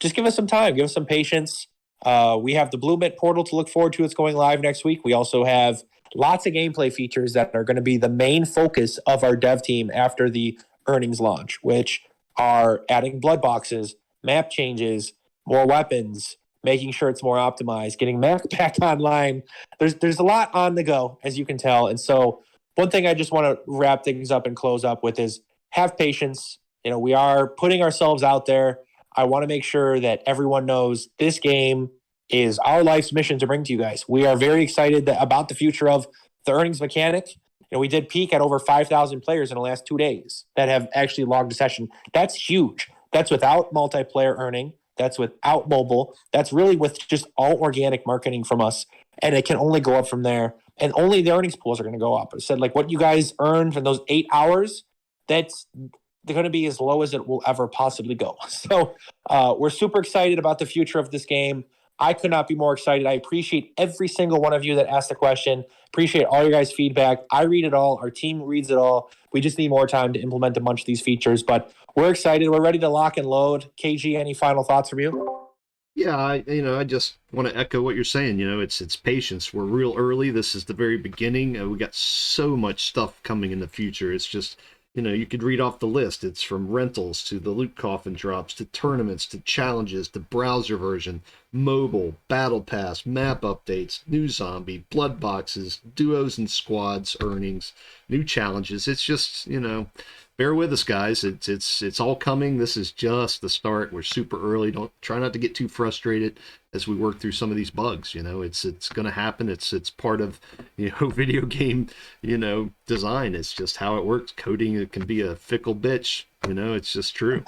[SPEAKER 1] just give us some time, give us some patience. We have the Blue Mint portal to look forward to. It's going live next week. We also have lots of gameplay features that are going to be the main focus of our dev team after the earnings launch, which are adding blood boxes, map changes, more weapons, making sure it's more optimized, getting Mac back online. There's a lot on the go, as you can tell. And so one thing I just want to wrap things up and close up with is have patience. You know, we are putting ourselves out there. I want to make sure that everyone knows this game is our life's mission to bring to you guys. We are very excited about the future of the earnings mechanic. You know, we did peak at over 5,000 players in the last 2 days that have actually logged a session. That's huge. That's without multiplayer earning. That's without mobile. That's really with just all organic marketing from us. And it can only go up from there. And only the earnings pools are going to go up. I said, like, what you guys earned from those 8 hours, that's going to be as low as it will ever possibly go. So we're super excited about the future of this game. I could not be more excited. I appreciate every single one of you that asked a question. Appreciate all your guys' feedback. I read it all. Our team reads it all. We just need more time to implement a bunch of these features, but we're excited. We're ready to lock and load. KG, any final thoughts from you?
[SPEAKER 2] Yeah, I just want to echo what you're saying. You know, it's patience. We're real early. This is the very beginning. We got so much stuff coming in the future. It's just, you know, you could read off the list. It's from rentals to the loot coffin drops to tournaments to challenges to browser version mobile, battle pass, map updates, new zombie, blood boxes, duos and squads earnings, new challenges. It's just, bear with us, guys. It's all coming. This is just the start. We're super early. Don't try not to get too frustrated as we work through some of these bugs. It's going to happen. It's part of video game design. It's just how it works. Coding, it can be a fickle bitch. It's just true.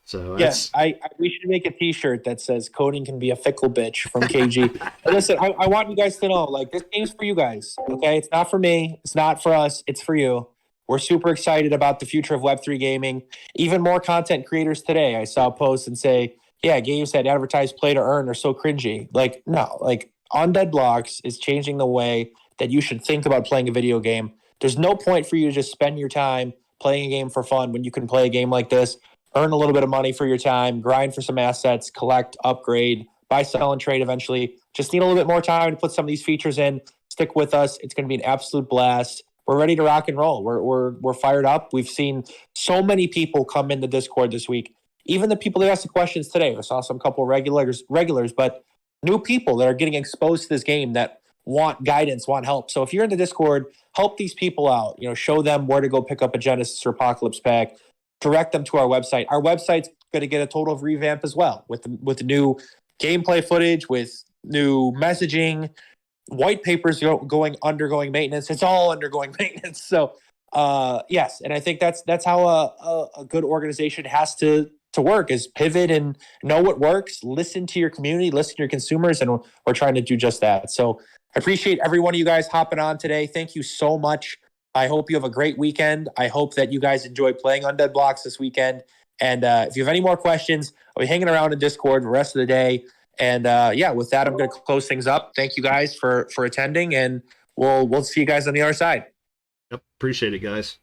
[SPEAKER 2] So
[SPEAKER 1] yes, we should make a T-shirt that says "Coding can be a fickle bitch" from KG. But listen, I want you guys to know, like, this game's for you guys. Okay, it's not for me. It's not for us. It's for you. We're super excited about the future of Web3 gaming. Even more content creators today. I saw a post and say, "Yeah, games that advertise play to earn are so cringy." Like, no, like Undead Blocks is changing the way that you should think about playing a video game. There's no point for you to just spend your time playing a game for fun when you can play a game like this. Earn a little bit of money for your time, grind for some assets, collect, upgrade, buy, sell, and trade eventually. Just need a little bit more time to put some of these features in. Stick with us. It's going to be an absolute blast. We're ready to rock and roll. We're fired up. We've seen so many people come in the Discord this week. Even the people that asked the questions today. I saw some couple regulars, but new people that are getting exposed to this game that want guidance, want help. So if you're in the Discord, help these people out. Show them where to go pick up a Genesis or Apocalypse pack. Direct them to our website. Our website's going to get a total revamp as well with new gameplay footage, with new messaging, white papers undergoing maintenance. It's all undergoing maintenance. So yes, and I think that's how a good organization has to work, is pivot and know what works, listen to your community, listen to your consumers, and we're trying to do just that. So I appreciate every one of you guys hopping on today. Thank you so much. I hope you have a great weekend. I hope that you guys enjoy playing Undead Blocks this weekend. And if you have any more questions, I'll be hanging around in Discord the rest of the day. And with that, I'm going to close things up. Thank you guys for attending, and we'll see you guys on the other side.
[SPEAKER 2] Yep, appreciate it, guys.